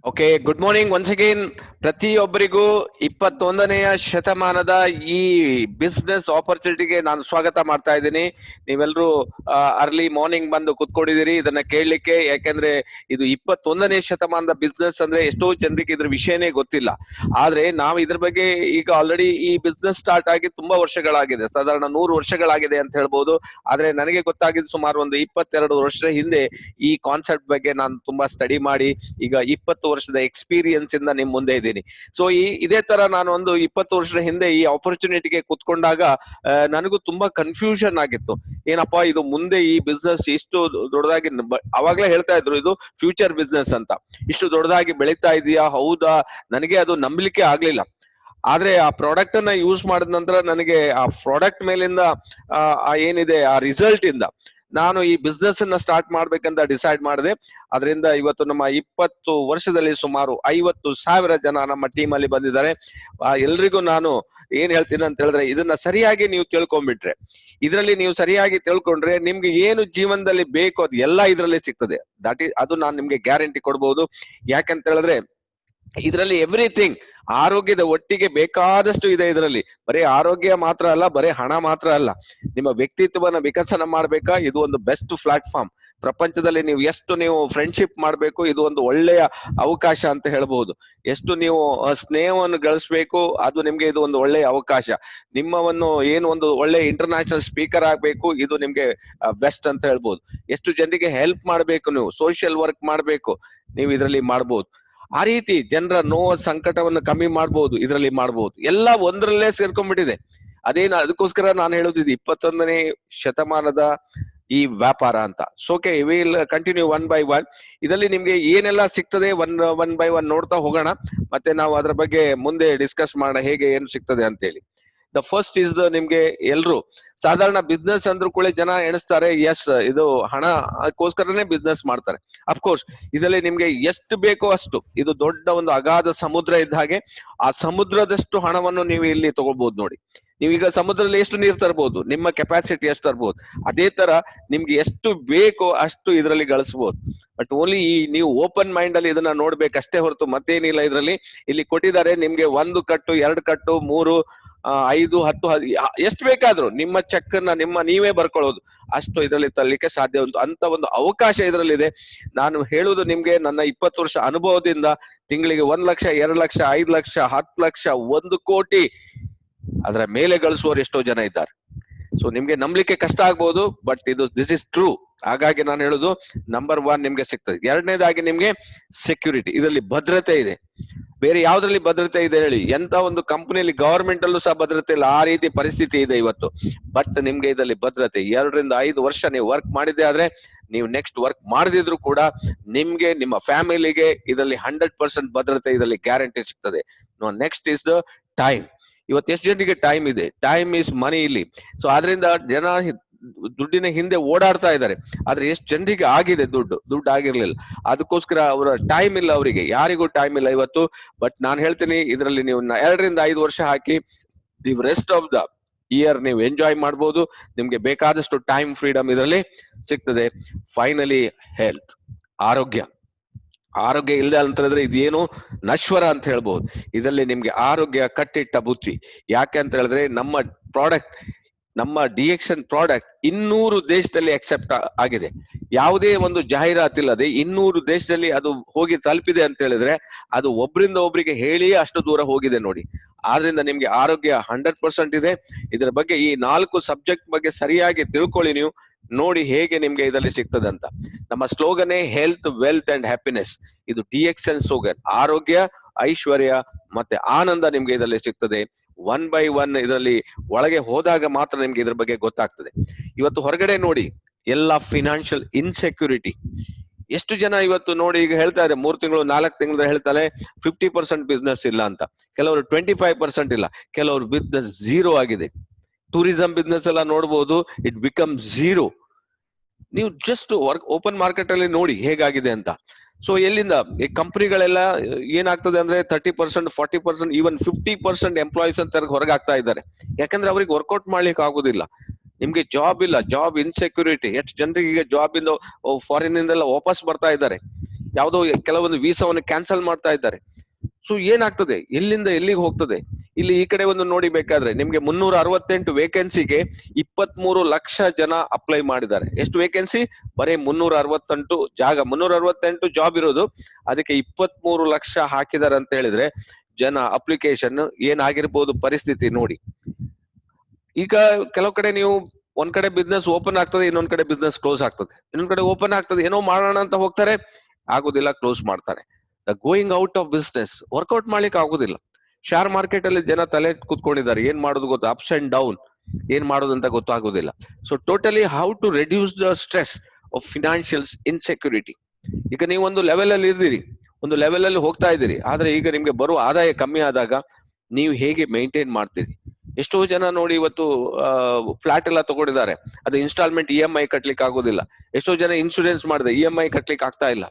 Okay, good morning once again ಪ್ರತಿಯೊಬ್ಬರಿಗೂ 21ನೆಯ ಶತಮಾನದ ಈ ಬಿಸ್ನೆಸ್ ಆಪರ್ಚುನಿಟಿಗೆ ನಾನು ಸ್ವಾಗತ ಮಾಡ್ತಾ ಇದ್ದೀನಿ. ನೀವೆಲ್ಲರೂ ಅರ್ಲಿ ಮಾರ್ನಿಂಗ್ ಬಂದು ಕುತ್ಕೊಂಡಿದ್ದೀರಿ ಇದನ್ನ ಕೇಳಲಿಕ್ಕೆ. ಯಾಕೆಂದ್ರೆ ಇದು 21ನೇ ಶತಮಾನದ ಬಿಸ್ನೆಸ್ ಅಂದ್ರೆ ಎಷ್ಟೋ ಜನರಿಗೆ ಇದ್ರ ವಿಷಯನೇ ಗೊತ್ತಿಲ್ಲ. ಆದ್ರೆ ನಾವು ಇದ್ರ ಬಗ್ಗೆ ಈಗ ಆಲ್ರೆಡಿ ಈ ಬಿಸ್ನೆಸ್ ಸ್ಟಾರ್ಟ್ ಆಗಿ ತುಂಬಾ ವರ್ಷಗಳಾಗಿದೆ, ಸಾಧಾರಣ 100 ವರ್ಷಗಳಾಗಿದೆ ಅಂತ ಹೇಳ್ಬೋದು. ಆದ್ರೆ ನನಗೆ ಗೊತ್ತಾಗಿದ್ದು ಸುಮಾರು ಒಂದು 22 ವರ್ಷದ ಹಿಂದೆ ಈ ಕಾನ್ಸೆಪ್ಟ್ ಬಗ್ಗೆ ನಾನು ತುಂಬಾ ಸ್ಟಡಿ ಮಾಡಿ ಈಗ 20 ವರ್ಷದ ಎಕ್ಸ್ಪೀರಿಯನ್ಸ್ ಇಂದ ನಿಮ್ ಮುಂದೆ ಇದ್ದೀನಿ. ಸೊ ಇದೇ ತರ ನಾನು ಒಂದು 20 ವರ್ಷದ ಹಿಂದೆ ಈ ಆಪರ್ಚುನಿಟಿಗೆ ಕುತ್ಕೊಂಡಾಗ ನನಗೂ ತುಂಬಾ ಕನ್ಫ್ಯೂಷನ್ ಆಗಿತ್ತು. ಏನಪ್ಪಾ ಇದು ಮುಂದೆ ಈ ಬಿಸ್ನೆಸ್ ಇಷ್ಟು ದೊಡ್ಡದಾಗಿ, ಅವಾಗ್ಲೇ ಹೇಳ್ತಾ ಇದ್ರು ಇದು ಫ್ಯೂಚರ್ ಬಿಸ್ನೆಸ್ ಅಂತ, ಇಷ್ಟು ದೊಡ್ಡದಾಗಿ ಬೆಳೀತಾ ಇದೆಯಾ, ಹೌದಾ, ನನಗೆ ಅದು ನಂಬಲಿಕ್ಕೆ ಆಗ್ಲಿಲ್ಲ. ಆದ್ರೆ ಆ ಪ್ರಾಡಕ್ಟ್ ಅನ್ನ ಯೂಸ್ ಮಾಡಿದ ನಂತರ ನನಗೆ ಆ ಪ್ರಾಡಕ್ಟ್ ಮೇಲಿಂದ ಏನಿದೆ ಆ ರಿಸಲ್ಟ್ ಇಂದ ನಾನು ಈ ಬಿಸ್ನೆಸ್ ಅನ್ನ ಸ್ಟಾರ್ಟ್ ಮಾಡ್ಬೇಕಂತ ಡಿಸೈಡ್ ಮಾಡಿದೆ. ಅದರಿಂದ ಇವತ್ತು ನಮ್ಮ 20 ವರ್ಷದಲ್ಲಿ ಸುಮಾರು 50,000 ಜನ ನಮ್ಮ ಟೀಮ್ ಅಲ್ಲಿ ಬಂದಿದ್ದಾರೆ. ಎಲ್ರಿಗೂ ನಾನು ಏನ್ ಹೇಳ್ತೀನಿ ಅಂತ ಹೇಳಿದ್ರೆ, ಇದನ್ನ ಸರಿಯಾಗಿ ನೀವು ತಿಳ್ಕೊಂಡ್ಬಿಟ್ರೆ, ಇದರಲ್ಲಿ ನೀವು ಸರಿಯಾಗಿ ತಿಳ್ಕೊಂಡ್ರೆ ನಿಮ್ಗೆ ಏನು ಜೀವನದಲ್ಲಿ ಬೇಕು ಅದು ಎಲ್ಲ ಇದರಲ್ಲಿ ಸಿಗ್ತದೆ. ಅದು ನಾನು ನಿಮ್ಗೆ ಗ್ಯಾರಂಟಿ ಕೊಡ್ಬೋದು. ಯಾಕಂತ ಹೇಳಿದ್ರೆ ಇದರಲ್ಲಿ ಎವ್ರಿಥಿಂಗ್, ಆರೋಗ್ಯದ ಒಟ್ಟಿಗೆ ಬೇಕಾದಷ್ಟು ಇದೆ ಇದರಲ್ಲಿ. ಬರೀ ಆರೋಗ್ಯ ಮಾತ್ರ ಅಲ್ಲ, ಬರೀ ಹಣ ಮಾತ್ರ ಅಲ್ಲ, ನಿಮ್ಮ ವ್ಯಕ್ತಿತ್ವನ ವಿಕಸನ ಮಾಡ್ಬೇಕಾ, ಇದು ಒಂದು ಬೆಸ್ಟ್ ಪ್ಲಾಟ್ಫಾರ್ಮ್. ಪ್ರಪಂಚದಲ್ಲಿ ನೀವು ಫ್ರೆಂಡ್ಶಿಪ್ ಮಾಡ್ಬೇಕು, ಇದು ಒಂದು ಒಳ್ಳೆಯ ಅವಕಾಶ ಅಂತ ಹೇಳ್ಬಹುದು. ಎಷ್ಟು ನೀವು ಸ್ನೇಹವನ್ನು ಗಳಿಸ್ಬೇಕು, ಅದು ನಿಮ್ಗೆ ಇದು ಒಂದು ಒಳ್ಳೆಯ ಅವಕಾಶ. ನಿಮ್ಮವನ್ನು ಏನು ಒಂದು ಒಳ್ಳೆ ಇಂಟರ್ನ್ಯಾಷನಲ್ ಸ್ಪೀಕರ್ ಆಗ್ಬೇಕು, ಇದು ನಿಮ್ಗೆ ಬೆಸ್ಟ್ ಅಂತ ಹೇಳ್ಬೋದು. ಎಷ್ಟು ಜನರಿಗೆ ಹೆಲ್ಪ್ ಮಾಡ್ಬೇಕು, ನೀವು ಸೋಷಿಯಲ್ ವರ್ಕ್ ಮಾಡ್ಬೇಕು, ನೀವು ಇದರಲ್ಲಿ ಮಾಡ್ಬೋದು. ಆ ರೀತಿ ಜನರ ನೋವು ಸಂಕಟವನ್ನು ಕಮ್ಮಿ ಮಾಡ್ಬೋದು, ಇದರಲ್ಲಿ ಮಾಡ್ಬೋದು. ಎಲ್ಲ ಒಂದರಲ್ಲೇ ಸೇರ್ಕೊಂಡ್ಬಿಟ್ಟಿದೆ. ಅದಕ್ಕೋಸ್ಕರ ನಾನು ಹೇಳೋದು ಇದು 21ನೇ ಶತಮಾನದ ಈ ವ್ಯಾಪಾರ ಅಂತ. ಸೋಕೆ will continue one by one. ಇದರಲ್ಲಿ ನಿಮ್ಗೆ ಏನೆಲ್ಲ ಸಿಗ್ತದೆ ಒನ್ ಬೈ ಒನ್ ನೋಡ್ತಾ ಹೋಗೋಣ. ಮತ್ತೆ ನಾವು ಅದ್ರ ಬಗ್ಗೆ ಮುಂದೆ ಡಿಸ್ಕಸ್ ಮಾಡೋಣ ಹೇಗೆ ಏನು ಸಿಗ್ತದೆ ಅಂತೇಳಿ. ದ ಫಸ್ಟ್ ಇಸ್ ನಿಮ್ಗೆ ಎಲ್ರು ಸಾಧಾರಣ ಬಿಸ್ನೆಸ್ ಅಂದ್ರೂ ಕೂಡ ಜನ ಎಣಿಸ್ತಾರೆ, ಎಸ್ ಇದು ಹಣ ಅದಕ್ಕೋಸ್ಕರನೇ ಬಿಸ್ನೆಸ್ ಮಾಡ್ತಾರೆ. ಅಫ್ಕೋರ್ಸ್ ಇದರಲ್ಲಿ ನಿಮ್ಗೆ ಎಷ್ಟು ಬೇಕೋ ಅಷ್ಟು, ಇದು ದೊಡ್ಡ ಒಂದು ಅಗಾಧ ಸಮುದ್ರ ಇದ್ದ ಹಾಗೆ. ಆ ಸಮುದ್ರದಷ್ಟು ಹಣವನ್ನು ನೀವು ಇಲ್ಲಿ ತಗೋಬಹುದು ನೋಡಿ. ನೀವೀಗ ಸಮುದ್ರದಲ್ಲಿ ಎಷ್ಟು ನೀರು ತರ್ಬೋದು, ನಿಮ್ಮ ಕೆಪಾಸಿಟಿ ಎಷ್ಟು ತರ್ಬೋದು, ಅದೇ ತರ ನಿಮ್ಗೆ ಎಷ್ಟು ಬೇಕೋ ಅಷ್ಟು ಇದರಲ್ಲಿ ಗಳಿಸಬಹುದು. ಬಟ್ ಓನ್ಲಿ ನೀವು ಓಪನ್ ಮೈಂಡ್ ಅಲ್ಲಿ ಇದನ್ನ ನೋಡ್ಬೇಕಷ್ಟೇ ಹೊರತು ಮತ್ತೇನಿಲ್ಲ. ಇದರಲ್ಲಿ ಇಲ್ಲಿ ಕೊಟ್ಟಿದ್ದಾರೆ ನಿಮ್ಗೆ 1 ಕಟ್ಟು 2 ಕಟ್ಟು 3 5 10 ಎಷ್ಟು ಬೇಕಾದ್ರೂ ನಿಮ್ಮ ಚೆಕ್ ಅನ್ನ ನೀವೇ ಬರ್ಕೊಳ್ಳೋದು, ಅಷ್ಟು ಇದರಲ್ಲಿ ತರಲಿಕ್ಕೆ ಸಾಧ್ಯ ಉಂಟು ಅಂತ ಒಂದು ಅವಕಾಶ ಇದರಲ್ಲಿದೆ. ನಾನು ಹೇಳುವುದು ನಿಮ್ಗೆ ನನ್ನ 20 ವರ್ಷ ಅನುಭವದಿಂದ. ತಿಂಗಳಿಗೆ 1 ಲಕ್ಷ 2 ಲಕ್ಷ 5 ಲಕ್ಷ 10 ಲಕ್ಷ 1 ಕೋಟಿ ಅದರ ಮೇಲೆ ಗಳಿಸುವವರು ಎಷ್ಟೋ ಜನ ಇದ್ದಾರೆ. ಸೊ ನಿಮ್ಗೆ ನಂಬಲಿಕ್ಕೆ ಕಷ್ಟ ಆಗ್ಬಹುದು, ಬಟ್ ದಿಸ್ ಇಸ್ ಟ್ರೂ. ಹಾಗಾಗಿ ನಾನು ಹೇಳುದು ನಂಬರ್ 1 ನಿಮ್ಗೆ ಸಿಗ್ತದೆ. ಎರಡನೇದಾಗಿ ನಿಮ್ಗೆ ಸೆಕ್ಯೂರಿಟಿ, ಇದರಲ್ಲಿ ಭದ್ರತೆ ಇದೆ. ಬೇರೆ ಯಾವ್ದ್ರಲ್ಲಿ ಭದ್ರತೆ ಇದೆ ಹೇಳಿ? ಎಂತ ಒಂದು ಕಂಪನಿಯಲ್ಲಿ ಗವರ್ಮೆಂಟ್ ಅಲ್ಲೂ ಸಹ ಭದ್ರತೆ ಇಲ್ಲ, ಆ ರೀತಿ ಪರಿಸ್ಥಿತಿ ಇದೆ ಇವತ್ತು. ಬಟ್ ನಿಮ್ಗೆ ಇದರಲ್ಲಿ ಭದ್ರತೆ, 2 ರಿಂದ 5 ವರ್ಷ ನೀವು ವರ್ಕ್ ಮಾಡಿದೆ ಆದ್ರೆ, ನೀವು ನೆಕ್ಸ್ಟ್ ವರ್ಕ್ ಮಾಡದಿದ್ರು ಕೂಡ ನಿಮ್ಗೆ ನಿಮ್ಮ ಫ್ಯಾಮಿಲಿಗೆ ಇದರಲ್ಲಿ 100% ಭದ್ರತೆ ಇದರಲ್ಲಿ ಗ್ಯಾರಂಟಿ ಸಿಗ್ತದೆ. Next is the time. ಇವತ್ತು ಎಷ್ಟು ಜನರಿಗೆ ಟೈಮ್ ಇದೆ? ಟೈಮ್ ಇಸ್ ಮನಿ ಇಲ್ಲಿ. ಸೊ ಆದ್ರಿಂದ ಜನ ದುಡ್ಡಿನ ಹಿಂದೆ ಓಡಾಡ್ತಾ ಇದ್ದಾರೆ, ಆದ್ರೆ ಎಷ್ಟು ಜನರಿಗೆ ಆಗಿದೆ ದುಡ್ಡು ಆಗಿರ್ಲಿಲ್ಲ. ಅದಕ್ಕೋಸ್ಕರ ಅವರ ಟೈಮ್ ಇಲ್ಲ, ಅವರಿಗೆ ಯಾರಿಗೂ ಟೈಮ್ ಇಲ್ಲ ಇವತ್ತು. ಬಟ್ ನಾನು ಹೇಳ್ತೀನಿ, ಇದರಲ್ಲಿ ನೀವು 2 ರಿಂದ 5 ವರ್ಷ ಹಾಕಿ the rest of the year ನೀವು ಎಂಜಾಯ್ ಮಾಡ್ಬೋದು. ನಿಮ್ಗೆ ಬೇಕಾದಷ್ಟು ಟೈಮ್ ಫ್ರೀಡಮ್ ಇದರಲ್ಲಿ ಸಿಗ್ತದೆ. ಫೈನಲಿ ಹೆಲ್ತ್, ಆರೋಗ್ಯ ಇಲ್ಲದೆ ಅಂತ ಹೇಳಿದ್ರೆ ಇದೇನು ನಶ್ವರ ಅಂತ ಹೇಳ್ಬಹುದು. ಇದರಲ್ಲಿ ನಿಮ್ಗೆ ಆರೋಗ್ಯ ಕಟ್ಟಿಟ್ಟ ಬುತ್ತಿ. ಯಾಕೆ ಅಂತ ಹೇಳಿದ್ರೆ ನಮ್ಮ ಡಿಎಕ್ಷನ್ ಪ್ರಾಡಕ್ಟ್ 200 ದೇಶದಲ್ಲಿ ಅಕ್ಸೆಪ್ಟ್ ಆಗಿದೆ. ಯಾವುದೇ ಒಂದು ಜಾಹೀರಾತಿಲ್ಲದೆ 200 ದೇಶದಲ್ಲಿ ಅದು ಹೋಗಿ ತಲುಪಿದೆ ಅಂತ ಹೇಳಿದ್ರೆ, ಅದು ಒಬ್ರಿಂದ ಒಬ್ರಿಗೆ ಹೇಳಿ ಅಷ್ಟು ದೂರ ಹೋಗಿದೆ ನೋಡಿ. ಆದ್ರಿಂದ ನಿಮ್ಗೆ ಆರೋಗ್ಯ 100% ಇದೆ. ಇದರ ಬಗ್ಗೆ ಈ 4 ಸಬ್ಜೆಕ್ಟ್ ಬಗ್ಗೆ ಸರಿಯಾಗಿ ತಿಳ್ಕೊಳ್ಳಿ, ನೀವು ನೋಡಿ ಹೇಗೆ ನಿಮ್ಗೆ ಇದರಲ್ಲಿ ಸಿಗ್ತದೆ ಅಂತ. ನಮ್ಮ ಸ್ಲೋಗನೇ ಹೆಲ್ತ್, ವೆಲ್ತ್ ಅಂಡ್ ಹ್ಯಾಪಿನೆಸ್. ಇದು ಡಿಎಕ್ಸನ್ ಸ್ಲೋಗನ್. ಆರೋಗ್ಯ, ಐಶ್ವರ್ಯ ಮತ್ತೆ ಆನಂದ ನಿಮ್ಗೆ ಇದರಲ್ಲಿ ಸಿಗ್ತದೆ. 1 ಬೈ 1 ಇದರಲ್ಲಿ ಒಳಗೆ ಹೋದಾಗ ಮಾತ್ರ ನಿಮ್ಗೆ ಇದ್ರ ಬಗ್ಗೆ ಗೊತ್ತಾಗ್ತದೆ. ಇವತ್ತು ಹೊರಗಡೆ ನೋಡಿ ಎಲ್ಲ ಫಿನಾನ್ಷಿಯಲ್ ಇನ್ಸೆಕ್ಯೂರಿಟಿ. ಎಷ್ಟು ಜನ ಇವತ್ತು ನೋಡಿ ಈಗ ಹೇಳ್ತಾ ಇದ್ದಾರೆ, 3 ತಿಂಗಳು 4 ತಿಂಗಳು ಹೇಳ್ತಾರೆ 50% ಬಿಸ್ನೆಸ್ ಇಲ್ಲ ಅಂತ. ಕೆಲವರು 25% ಇಲ್ಲ, ಕೆಲವರು ಬಿಸ್ನೆಸ್ 0 ಆಗಿದೆ. ಟೂರಿಸಂ ಬಿಸ್ನೆಸ್ ಎಲ್ಲ ನೋಡ್ಬೋದು, ಇಟ್ ಬಿಕಮ್ 0. ನೀವು ಜಸ್ಟ್ ಓಪನ್ ಮಾರ್ಕೆಟ್ ಅಲ್ಲಿ ನೋಡಿ ಹೇಗಾಗಿದೆ ಅಂತ. ಸೊ ಎಲ್ಲಿಂದ ಈ ಕಂಪನಿಗಳೆಲ್ಲ ಏನಾಗ್ತದೆ ಅಂದ್ರೆ 30%, 40%, ಈವನ್ 50% ಎಂಪ್ಲಾಯೀಸ್ ಅಂತ ಹೊರಗೆ ಆಗ್ತಾ ಇದ್ದಾರೆ. ಯಾಕಂದ್ರೆ ಅವ್ರಿಗೆ ವರ್ಕೌಟ್ ಮಾಡ್ಲಿಕ್ಕೆ ಆಗುದಿಲ್ಲ. ನಿಮ್ಗೆ ಜಾಬ್ ಇಲ್ಲ, ಜಾಬ್ ಇನ್ಸೆಕ್ಯೂರಿಟಿ. ಎಷ್ಟು ಜನರಿಗೆ ಈಗ ಜಾಬ್ ಇಂದ ಫಾರಿನ್ ಇಂದೆಲ್ಲ ವಾಪಸ್ ಬರ್ತಾ ಇದ್ದಾರೆ. ಯಾವುದೋ ಕೆಲವೊಂದು ವೀಸಾವನ್ನು ಕ್ಯಾನ್ಸಲ್ ಮಾಡ್ತಾ ಇದ್ದಾರೆ. ಸೊ ಏನಾಗ್ತದೆ, ಎಲ್ಲಿಂದ ಎಲ್ಲಿಗೆ ಹೋಗ್ತದೆ? ಇಲ್ಲಿ ಈ ಕಡೆ ಒಂದು ನೋಡಿ ಬೇಕಾದ್ರೆ ನಿಮ್ಗೆ 368 ವೇಕೆನ್ಸಿಗೆ 23 ಲಕ್ಷ ಜನ ಅಪ್ಲೈ ಮಾಡಿದ್ದಾರೆ. ಎಷ್ಟು ವೇಕೆನ್ಸಿ? ಬರೀ 368 ಜಾಗ, 368 ಜಾಬ್ ಇರೋದು, ಅದಕ್ಕೆ 23 ಲಕ್ಷ ಹಾಕಿದ್ದಾರೆ ಅಂತ ಹೇಳಿದ್ರೆ ಜನ ಅಪ್ಲಿಕೇಶನ್ ಏನಾಗಿರ್ಬೋದು ಪರಿಸ್ಥಿತಿ ನೋಡಿ. ಈಗ ಕೆಲವು ಕಡೆ ನೀವು ಒಂದ್ ಕಡೆ ಬಿಸ್ನೆಸ್ ಓಪನ್ ಆಗ್ತದೆ, ಇನ್ನೊಂದ್ ಕಡೆ ಬಿಸ್ನೆಸ್ ಕ್ಲೋಸ್ ಆಗ್ತದೆ, ಇನ್ನೊಂದ್ ಕಡೆ ಓಪನ್ ಆಗ್ತದೆ, ಏನೋ ಮಾಡೋಣ ಅಂತ ಹೋಗ್ತಾರೆ, ಆಗುದಿಲ್ಲ, ಕ್ಲೋಸ್ ಮಾಡ್ತಾರೆ. The going out of business, workout ಮಾಡ್ಲಿಕ್ಕೆ ಆಗುದಿಲ್ಲ. ಶೇರ್ ಮಾರ್ಕೆಟ್ ಅಲ್ಲಿ ಜನ ತಲೆ ಕೂತ್ಕೊಂಡಿದ್ದಾರೆ, ಏನ್ ಮಾಡೋದು ಗೊತ್ತು, ಅಪ್ಸ್ ಅಂಡ್ ಡೌನ್, ಏನ್ ಮಾಡೋದು ಅಂತ ಗೊತ್ತಾಗೋದಿಲ್ಲ. So totally how to reduce the stress of financial insecurity. ಈಗ ನೀವು ಒಂದು ಲೆವೆಲ್ ಅಲ್ಲಿ ಇದ್ದೀರಿ, ಒಂದು ಲೆವೆಲ್ ಅಲ್ಲಿ ಹೋಗ್ತಾ ಇದ್ದೀರಿ, ಆದ್ರೆ ಈಗ ನಿಮ್ಗೆ ಬರುವ ಆದಾಯ ಕಮ್ಮಿ ಆದಾಗ ನೀವು ಹೇಗೆ ಮೇಂಟೈನ್ ಮಾಡ್ತೀರಿ? ಎಷ್ಟೋ ಜನ ನೋಡಿ ಇವತ್ತು ಫ್ಲಾಟ್ ಎಲ್ಲ ತಗೊಂಡಿದ್ದಾರೆ, ಅದು ಇನ್ಸ್ಟಾಲ್ಮೆಂಟ್ EMI ಕಟ್ಲಿಕ್ಕೆ ಆಗೋದಿಲ್ಲ. ಎಷ್ಟೋ ಜನ ಇನ್ಶೂರೆನ್ಸ್ ಮಾಡಿದೆ, EMI ಕಟ್ಲಿಕ್ಕೆ ಆಗ್ತಾ ಇಲ್ಲ.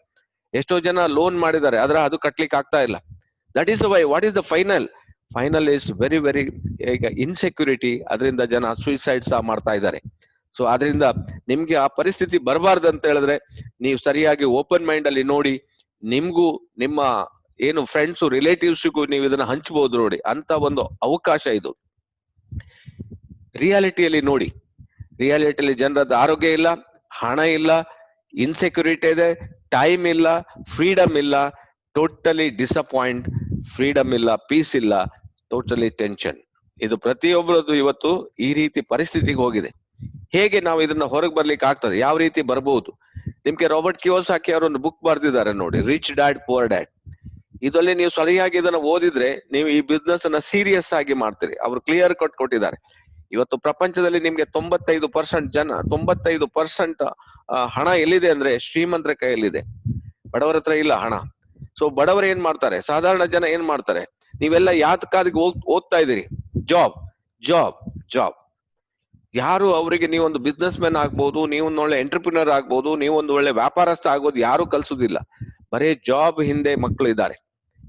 ಎಷ್ಟೋ ಜನ ಲೋನ್ ಮಾಡಿದ್ದಾರೆ, ಅದು ಕಟ್ಲಿಕ್ಕೆ ಆಗ್ತಾ ಇಲ್ಲ. That is why what is the final is very very ಈಗ ಇನ್ಸೆಕ್ಯೂರಿಟಿ. ಅದರಿಂದ ಜನ ಸೂಸೈಡ್ ಸಹ ಮಾಡ್ತಾ ಇದ್ದಾರೆ. ಸೊ ಅದರಿಂದ ನಿಮ್ಗೆ ಆ ಪರಿಸ್ಥಿತಿ ಬರಬಾರ್ದು ಅಂತ ಹೇಳಿದ್ರೆ ನೀವು ಸರಿಯಾಗಿ ಓಪನ್ ಮೈಂಡ್ ಅಲ್ಲಿ ನೋಡಿ, ನಿಮ್ಗೂ ನಿಮ್ಮ ಏನು ಫ್ರೆಂಡ್ಸು ರಿಲೇಟಿವ್ಸ್ಗೂ ನೀವು ಇದನ್ನ ಹಂಚ್ಬಹುದು ನೋಡಿ, ಅಂತ ಒಂದು ಅವಕಾಶ ಇದು. ರಿಯಾಲಿಟಿಯಲ್ಲಿ ನೋಡಿ, ರಿಯಾಲಿಟಿಯಲ್ಲಿ ಜನರದ್ದು ಆರೋಗ್ಯ ಇಲ್ಲ, ಹಣ ಇಲ್ಲ, ಇನ್ಸೆಕ್ಯೂರಿಟಿ ಇದೆ, ಟೈಮ್ ಇಲ್ಲ, ಫ್ರೀಡಮ್ ಇಲ್ಲ, ಟೋಟಲಿ ಡಿಸಪಾಯಿಂಟ್, ಫ್ರೀಡಮ್ ಇಲ್ಲ, ಪೀಸ್ ಇಲ್ಲ, ಟೋಟಲಿ ಟೆನ್ಷನ್. ಇದು ಪ್ರತಿಯೊಬ್ಬರದ್ದು ಇವತ್ತು ಈ ರೀತಿ ಪರಿಸ್ಥಿತಿಗೆ ಹೋಗಿದೆ. ಹೇಗೆ ನಾವು ಇದನ್ನ ಹೊರಗೆ ಬರ್ಲಿಕ್ಕೆ ಆಗ್ತದೆ, ಯಾವ ರೀತಿ ಬರ್ಬಹುದು? ನಿಮ್ಗೆ ರಾಬರ್ಟ್ ಕಿಯೋಸಾಕಿ ಅವರು ಒಂದು ಬುಕ್ ಬರ್ದಿದ್ದಾರೆ ನೋಡಿ, ರಿಚ್ ಡ್ಯಾಡ್ ಪುವರ್ ಡ್ಯಾಡ್. ಇದರಲ್ಲಿ ನೀವು ಸರಿಯಾಗಿ ಇದನ್ನ ಓದಿದ್ರೆ ನೀವು ಈ ಬಿಸ್ನೆಸ್ ಅನ್ನ ಸೀರಿಯಸ್ ಆಗಿ ಮಾಡ್ತೀರಿ. ಅವರು ಕ್ಲಿಯರ್ ಕಟ್ ಕೊಟ್ಟಿದ್ದಾರೆ. ಇವತ್ತು ಪ್ರಪಂಚದಲ್ಲಿ ನಿಮ್ಗೆ 95% ಹಣ ಎಲ್ಲಿದೆ ಅಂದ್ರೆ ಶ್ರೀಮಂತರ ಕೈಯಲ್ಲಿದೆ, ಬಡವರ ಹತ್ರ ಇಲ್ಲ ಹಣ. ಸೊ ಬಡವರು ಏನ್ ಮಾಡ್ತಾರೆ, ಸಾಧಾರಣ ಜನ ಏನ್ ಮಾಡ್ತಾರೆ, ನೀವೆಲ್ಲ ಯಾತಕ್ಕಾಗಿ ಓದ್ತಾ ಇದ್ದೀರಿ, ಜಾಬ್ ಜಾಬ್ ಜಾಬ್. ಯಾರು ಅವರಿಗೆ ನೀವೊಂದು ಬಿಸ್ನೆಸ್ ಮ್ಯಾನ್ ಆಗ್ಬಹುದು, ನೀವೊಂದು ಒಳ್ಳೆ ಎಂಟರ್ಪ್ರಿನರ್ ಆಗ್ಬಹುದು, ನೀವೊಂದು ಒಳ್ಳೆ ವ್ಯಾಪಾರಸ್ಥ ಆಗೋದು ಯಾರು ಕಲ್ಸುದಿಲ್ಲ. ಬರೇ ಜಾಬ್ ಹಿಂದೆ ಮಕ್ಕಳು ಇದ್ದಾರೆ,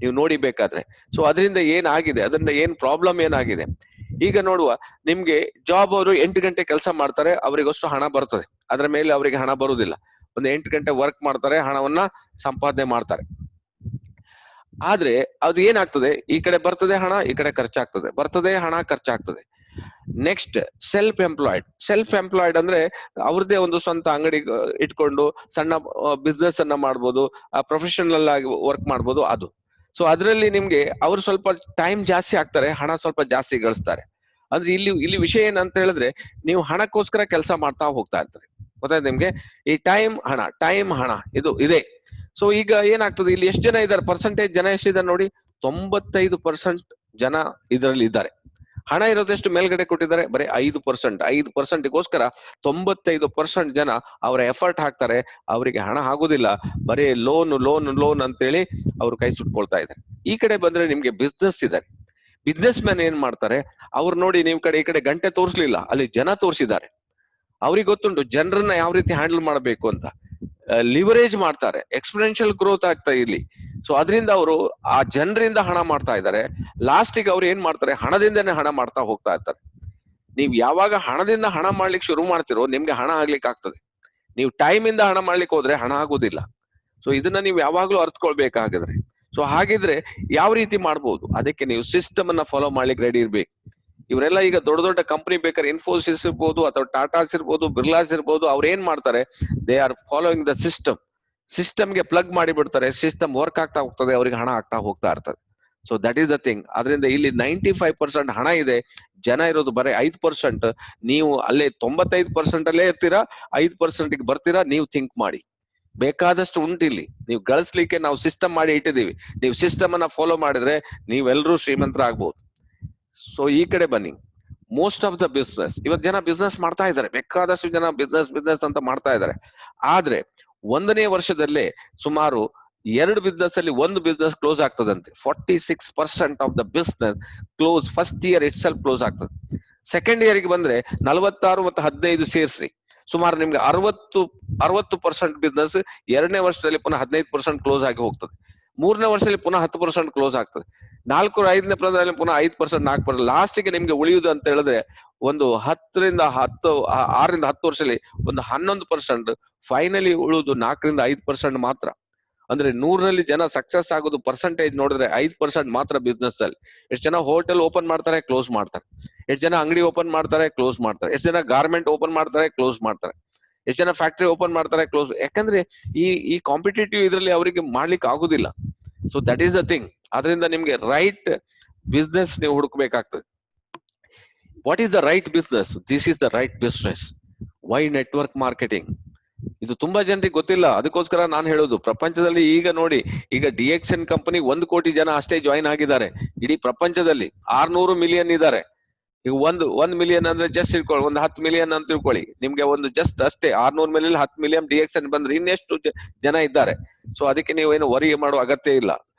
ನೀವು ನೋಡಿ ಬೇಕಾದ್ರೆ. ಸೊ ಅದರಿಂದ ಏನಾಗಿದೆ, ಅದರಿಂದ ಏನ್ ಪ್ರಾಬ್ಲಮ್ ಏನಾಗಿದೆ ಈಗ ನೋಡುವ. ನಿಮ್ಗೆ ಜಾಬ್ ಅವರು 8 ಗಂಟೆ ಕೆಲಸ ಮಾಡ್ತಾರೆ, ಅವರಿಗಷ್ಟು ಹಣ ಬರ್ತದೆ, ಅದ್ರ ಮೇಲೆ ಅವರಿಗೆ ಹಣ ಬರುವುದಿಲ್ಲ. ಒಂದು 8 ಗಂಟೆ ವರ್ಕ್ ಮಾಡ್ತಾರೆ, ಹಣವನ್ನ ಸಂಪಾದನೆ ಮಾಡ್ತಾರೆ. ಆದ್ರೆ ಅದು ಏನಾಗ್ತದೆ, ಈ ಕಡೆ ಬರ್ತದೆ ಹಣ, ಈ ಕಡೆ ಖರ್ಚಾಗ್ತದೆ, ಬರ್ತದೆ ಹಣ, ಖರ್ಚಾಗ್ತದೆ. ನೆಕ್ಸ್ಟ್ ಸೆಲ್ಫ್ ಎಂಪ್ಲಾಯ್ಡ್ ಅಂದ್ರೆ ಅವ್ರದ್ದೇ ಒಂದು ಸ್ವಂತ ಅಂಗಡಿ ಇಟ್ಕೊಂಡು ಸಣ್ಣ ಬಿಸ್ನೆಸ್ ಅನ್ನ ಮಾಡ್ಬೋದು, ಪ್ರೊಫೆಷನಲ್ ಆಗಿ ವರ್ಕ್ ಮಾಡ್ಬೋದು ಅದು. ಸೊ ಅದರಲ್ಲಿ ನಿಮ್ಗೆ ಅವ್ರು ಸ್ವಲ್ಪ ಟೈಮ್ ಜಾಸ್ತಿ ಆಗ್ತಾರೆ, ಹಣ ಸ್ವಲ್ಪ ಜಾಸ್ತಿ ಗಳಿಸ್ತಾರೆ. ಅಂದ್ರೆ ಇಲ್ಲಿ ವಿಷಯ ಏನಂತ ಹೇಳಿದ್ರೆ, ನೀವು ಹಣಕ್ಕೋಸ್ಕರ ಕೆಲಸ ಮಾಡ್ತಾ ಹೋಗ್ತಾ ಇರ್ತಾರೆ. ಗೊತ್ತಾಯ್ತು ನಿಮ್ಗೆ? ಈ ಟೈಮ್ ಹಣ ಇದು ಇದೆ. ಸೊ ಈಗ ಏನಾಗ್ತದೆ, ಇಲ್ಲಿ ಎಷ್ಟು ಜನ ಇದ್ದಾರೆ, ಪರ್ಸೆಂಟೇಜ್ ಜನ ಎಷ್ಟಿದ್ದಾರೆ ನೋಡಿ, 95% ಜನ ಇದರಲ್ಲಿ ಇದ್ದಾರೆ. ಹಣ ಇರೋದೆಷ್ಟು ಮೇಲ್ಗಡೆ ಕೊಟ್ಟಿದ್ದಾರೆ, ಬರೀ 5%. 5%ಗೋಸ್ಕರ 95% ಜನ ಅವರ ಎಫರ್ಟ್ ಹಾಕ್ತಾರೆ, ಅವರಿಗೆ ಹಣ ಆಗುದಿಲ್ಲ, ಬರೀ ಲೋನ್ ಅಂತೇಳಿ ಅವ್ರು ಕೈ ಸುಟ್ಕೊಳ್ತಾ ಇದ್ದಾರೆ. ಈ ಕಡೆ ಬಂದ್ರೆ ನಿಮ್ಗೆ ಬಿಸ್ನೆಸ್ ಇದೆ. ಬಿಸ್ನೆಸ್ ಮ್ಯಾನ್ ಏನ್ ಮಾಡ್ತಾರೆ, ಅವ್ರು ನೋಡಿ, ನಿಮ್ ಕಡೆ ಈ ಕಡೆ ಗಂಟೆ ತೋರಿಸ್ಲಿಲ್ಲ, ಅಲ್ಲಿ ಜನ ತೋರಿಸಿದ್ದಾರೆ. ಅವ್ರಿಗೆ ಗೊತ್ತುಂಟು ಜನರನ್ನ ಯಾವ ರೀತಿ ಹ್ಯಾಂಡಲ್ ಮಾಡಬೇಕು ಅಂತ. ಲಿವರೇಜ್ ಮಾಡ್ತಾರೆ, ಎಕ್ಸ್ಪೋನೆನ್ಷಿಯಲ್ ಗ್ರೋತ್ ಆಗ್ತಾ ಇಲ್ಲಿ. ಸೊ ಅದರಿಂದ ಅವರು ಆ ಜನರಿಂದ ಹಣ ಮಾಡ್ತಾ ಇದ್ದಾರೆ. ಲಾಸ್ಟಿಗೆ ಅವ್ರು ಏನ್ ಮಾಡ್ತಾರೆ, ಹಣದಿಂದನೇ ಹಣ ಮಾಡ್ತಾ ಹೋಗ್ತಾ ಇರ್ತಾರೆ. ನೀವ್ ಯಾವಾಗ ಹಣದಿಂದ ಹಣ ಮಾಡ್ಲಿಕ್ಕೆ ಶುರು ಮಾಡ್ತಿರೋ, ನಿಮ್ಗೆ ಹಣ ಆಗ್ಲಿಕ್ಕೆ ಆಗ್ತದೆ. ನೀವು ಟೈಮ್ ಇಂದ ಹಣ ಮಾಡ್ಲಿಕ್ಕೆ ಹೋದ್ರೆ ಹಣ ಆಗುದಿಲ್ಲ. ಸೊ ಇದನ್ನ ನೀವು ಯಾವಾಗ್ಲೂ ಅರ್ಥಕೊಳ್ಬೇಕಾಗಿದ್ರೆ. ಸೊ ಹಾಗಿದ್ರೆ ಯಾವ ರೀತಿ ಮಾಡ್ಬೋದು, ಅದಕ್ಕೆ ನೀವು ಸಿಸ್ಟಮ್ ಅನ್ನ ಫಾಲೋ ಮಾಡ್ಲಿಕ್ಕೆ ರೆಡಿ ಇರ್ಬೇಕು. ಇವರೆಲ್ಲ ಈಗ ದೊಡ್ಡ ದೊಡ್ಡ ಕಂಪನಿ ಬೇಕಾದ್ರೆ ಇನ್ಫೋಸಿಸ್ ಇರ್ಬೋದು, ಅಥವಾ ಟಾಟಾಸ್ ಇರ್ಬೋದು, ಬಿರ್ಲಾಸ್ ಇರ್ಬೋದು, ಅವ್ರು ಏನ್ ಮಾಡ್ತಾರೆ, ದೇ ಆರ್ ಫಾಲೋಯಿಂಗ್ ದ ಸಿಸ್ಟಮ್ಗೆ ಪ್ಲಗ್ ಮಾಡಿ ಬಿಡ್ತಾರೆ. ಸಿಸ್ಟಮ್ ವರ್ಕ್ ಆಗ್ತಾ ಹೋಗ್ತದೆ, ಅವ್ರಿಗೆ ಹಣ ಆಗ್ತಾ ಹೋಗ್ತಾ ಇರ್ತದೆ. So that is the thing. ಅದರಿಂದ ಇಲ್ಲಿ 95% ಹಣ ಇದೆ, ಜನ ಇರೋದು ಬರೀ 5%. ನೀವು ಅಲ್ಲೇ 95% ಅಲ್ಲೇ ಇರ್ತೀರಾ, 5%ಗೆ ಬರ್ತೀರಾ. ನೀವು ಥಿಂಕ್ ಮಾಡಿ, ಬೇಕಾದಷ್ಟು ಉಂಟು ಇಲ್ಲಿ, ನೀವು ಗಳಿಸ್ಲಿಕ್ಕೆ ನಾವು ಸಿಸ್ಟಮ್ ಮಾಡಿ ಇಟ್ಟಿದೀವಿ. ನೀವು ಸಿಸ್ಟಮ್ ಅನ್ನ ಫಾಲೋ ಮಾಡಿದ್ರೆ ನೀವೆಲ್ಲರೂ ಶ್ರೀಮಂತರ ಆಗ್ಬಹುದು. ಸೊ ಈ ಕಡೆ ಬನ್ನಿ. ಮೋಸ್ಟ್ ಆಫ್ ದ ಬಿಸ್ನೆಸ್, ಇವತ್ತು ಜನ ಬಿಸ್ನೆಸ್ ಮಾಡ್ತಾ ಇದ್ದಾರೆ, ಬೇಕಾದಷ್ಟು ಜನ ಬಿಸ್ನೆಸ್ ಅಂತ ಮಾಡ್ತಾ ಇದ್ದಾರೆ. ಆದ್ರೆ 1ನೇ ವರ್ಷದಲ್ಲೇ ಸುಮಾರು 2 ಬಿಸ್ನೆಸ್ ಅಲ್ಲಿ 1 ಬಿಸ್ನೆಸ್ ಕ್ಲೋಸ್ ಆಗ್ತದಂತೆ. 46% of the business close first year it self ಆಗ್ತದೆ. ಸೆಕೆಂಡ್ ಇಯರ್ಗೆ ಬಂದ್ರೆ 46 ಮತ್ತು 15 ಸೇರಿಸ್ರಿ, ಸುಮಾರು ನಿಮ್ಗೆ 60% ಬಿಸ್ನೆಸ್ 2ನೇ ವರ್ಷದಲ್ಲಿ ಪುನಃ 15% ಕ್ಲೋಸ್ ಆಗಿ ಹೋಗ್ತದೆ. 3ನೇ ವರ್ಷದಲ್ಲಿ ಪುನಃ 10% ಕ್ಲೋಸ್ ಆಗ್ತದೆ. 4 5ನೇ ಪ್ರದಲ್ಲಿ ಪುನಃ 5%, 4%. ಲಾಸ್ಟಿಗೆ ನಿಮ್ಗೆ ಉಳಿಯುವುದು ಅಂತ ಹೇಳಿದ್ರೆ ಒಂದು 6ರಿಂದ 10 ವರ್ಷದಲ್ಲಿ ಒಂದು 11%. ಫೈನಲಿ ಉಳಿದು 4ರಿಂದ 5% ಮಾತ್ರ. ಅಂದ್ರೆ 100ರಲ್ಲಿ ಜನ ಸಕ್ಸಸ್ ಆಗೋದು ಪರ್ಸೆಂಟೇಜ್ ನೋಡಿದ್ರೆ 5% ಮಾತ್ರ ಬಿಸ್ನೆಸ್ ಅಲ್ಲಿ. ಎಷ್ಟು ಜನ ಹೋಟೆಲ್ ಓಪನ್ ಮಾಡ್ತಾರೆ, ಕ್ಲೋಸ್ ಮಾಡ್ತಾರೆ. ಎಷ್ಟು ಜನ ಅಂಗಡಿ ಓಪನ್ ಮಾಡ್ತಾರೆ, ಕ್ಲೋಸ್ ಮಾಡ್ತಾರೆ. ಎಷ್ಟು ಜನ ಗಾರ್ಮೆಂಟ್ ಓಪನ್ ಮಾಡ್ತಾರೆ, ಕ್ಲೋಸ್ ಮಾಡ್ತಾರೆ. ಎಷ್ಟು ಜನ ಫ್ಯಾಕ್ಟ್ರಿ ಓಪನ್ ಮಾಡ್ತಾರೆ, ಕ್ಲೋಸ್. ಯಾಕಂದ್ರೆ ಈ ಕಾಂಪಿಟೇಟಿವ್ ಇದರಲ್ಲಿ ಅವರಿಗೆ ಮಾಡ್ಲಿಕ್ಕೆ ಆಗುದಿಲ್ಲ. So that is the thing. ಅದರಿಂದ ನಿಮ್ಗೆ ರೈಟ್ ಬಿಸ್ನೆಸ್ ನೀವು ಹುಡುಕ್ಬೇಕಾಗ್ತದೆ. What is the right business? This is the right business. Why network marketing? ಇದು ತುಂಬಾ ಜನರಿಗೆ ಗೊತ್ತಿಲ್ಲ. ಅದಕ್ಕೋಸ್ಕರ ನಾನು ಹೇಳೋದು, ಪ್ರಪಂಚದಲ್ಲಿ ಈಗ ನೋಡಿ, ಈಗ DXN ಕಂಪನಿ 1 ಕೋಟಿ ಜನ ಅಷ್ಟೇ ಜಾಯಿನ್ ಆಗಿದ್ದಾರೆ ಇಡೀ ಪ್ರಪಂಚದಲ್ಲಿ. 600 ಮಿಲಿಯನ್ ಇದ್ದಾರೆ. ಈಗ 1 ಮಿಲಿಯನ್ ಅಂದ್ರೆ ಜಸ್ಟ್ ಇಟ್ಕೊಳ್ಳಿ, ಒಂದು 10 ಮಿಲಿಯನ್ ಅಂತ ತಿಳ್ಕೊಳ್ಳಿ. ನಿಮ್ಗೆ ಒಂದು ಜಸ್ಟ್ ಅಷ್ಟೇ 600 ಮಿಲಿಯನ್ 10 ಮಿಲಿಯನ್ DXN ಬಂದ್ರೆ ಇನ್ನೆಷ್ಟು ಜನ ಇದ್ದಾರೆ. ಸೊ ಅದಕ್ಕೆ ನೀವೇನು ವರಿ ಮಾಡುವ ಅಗತ್ಯ ಇಲ್ಲ,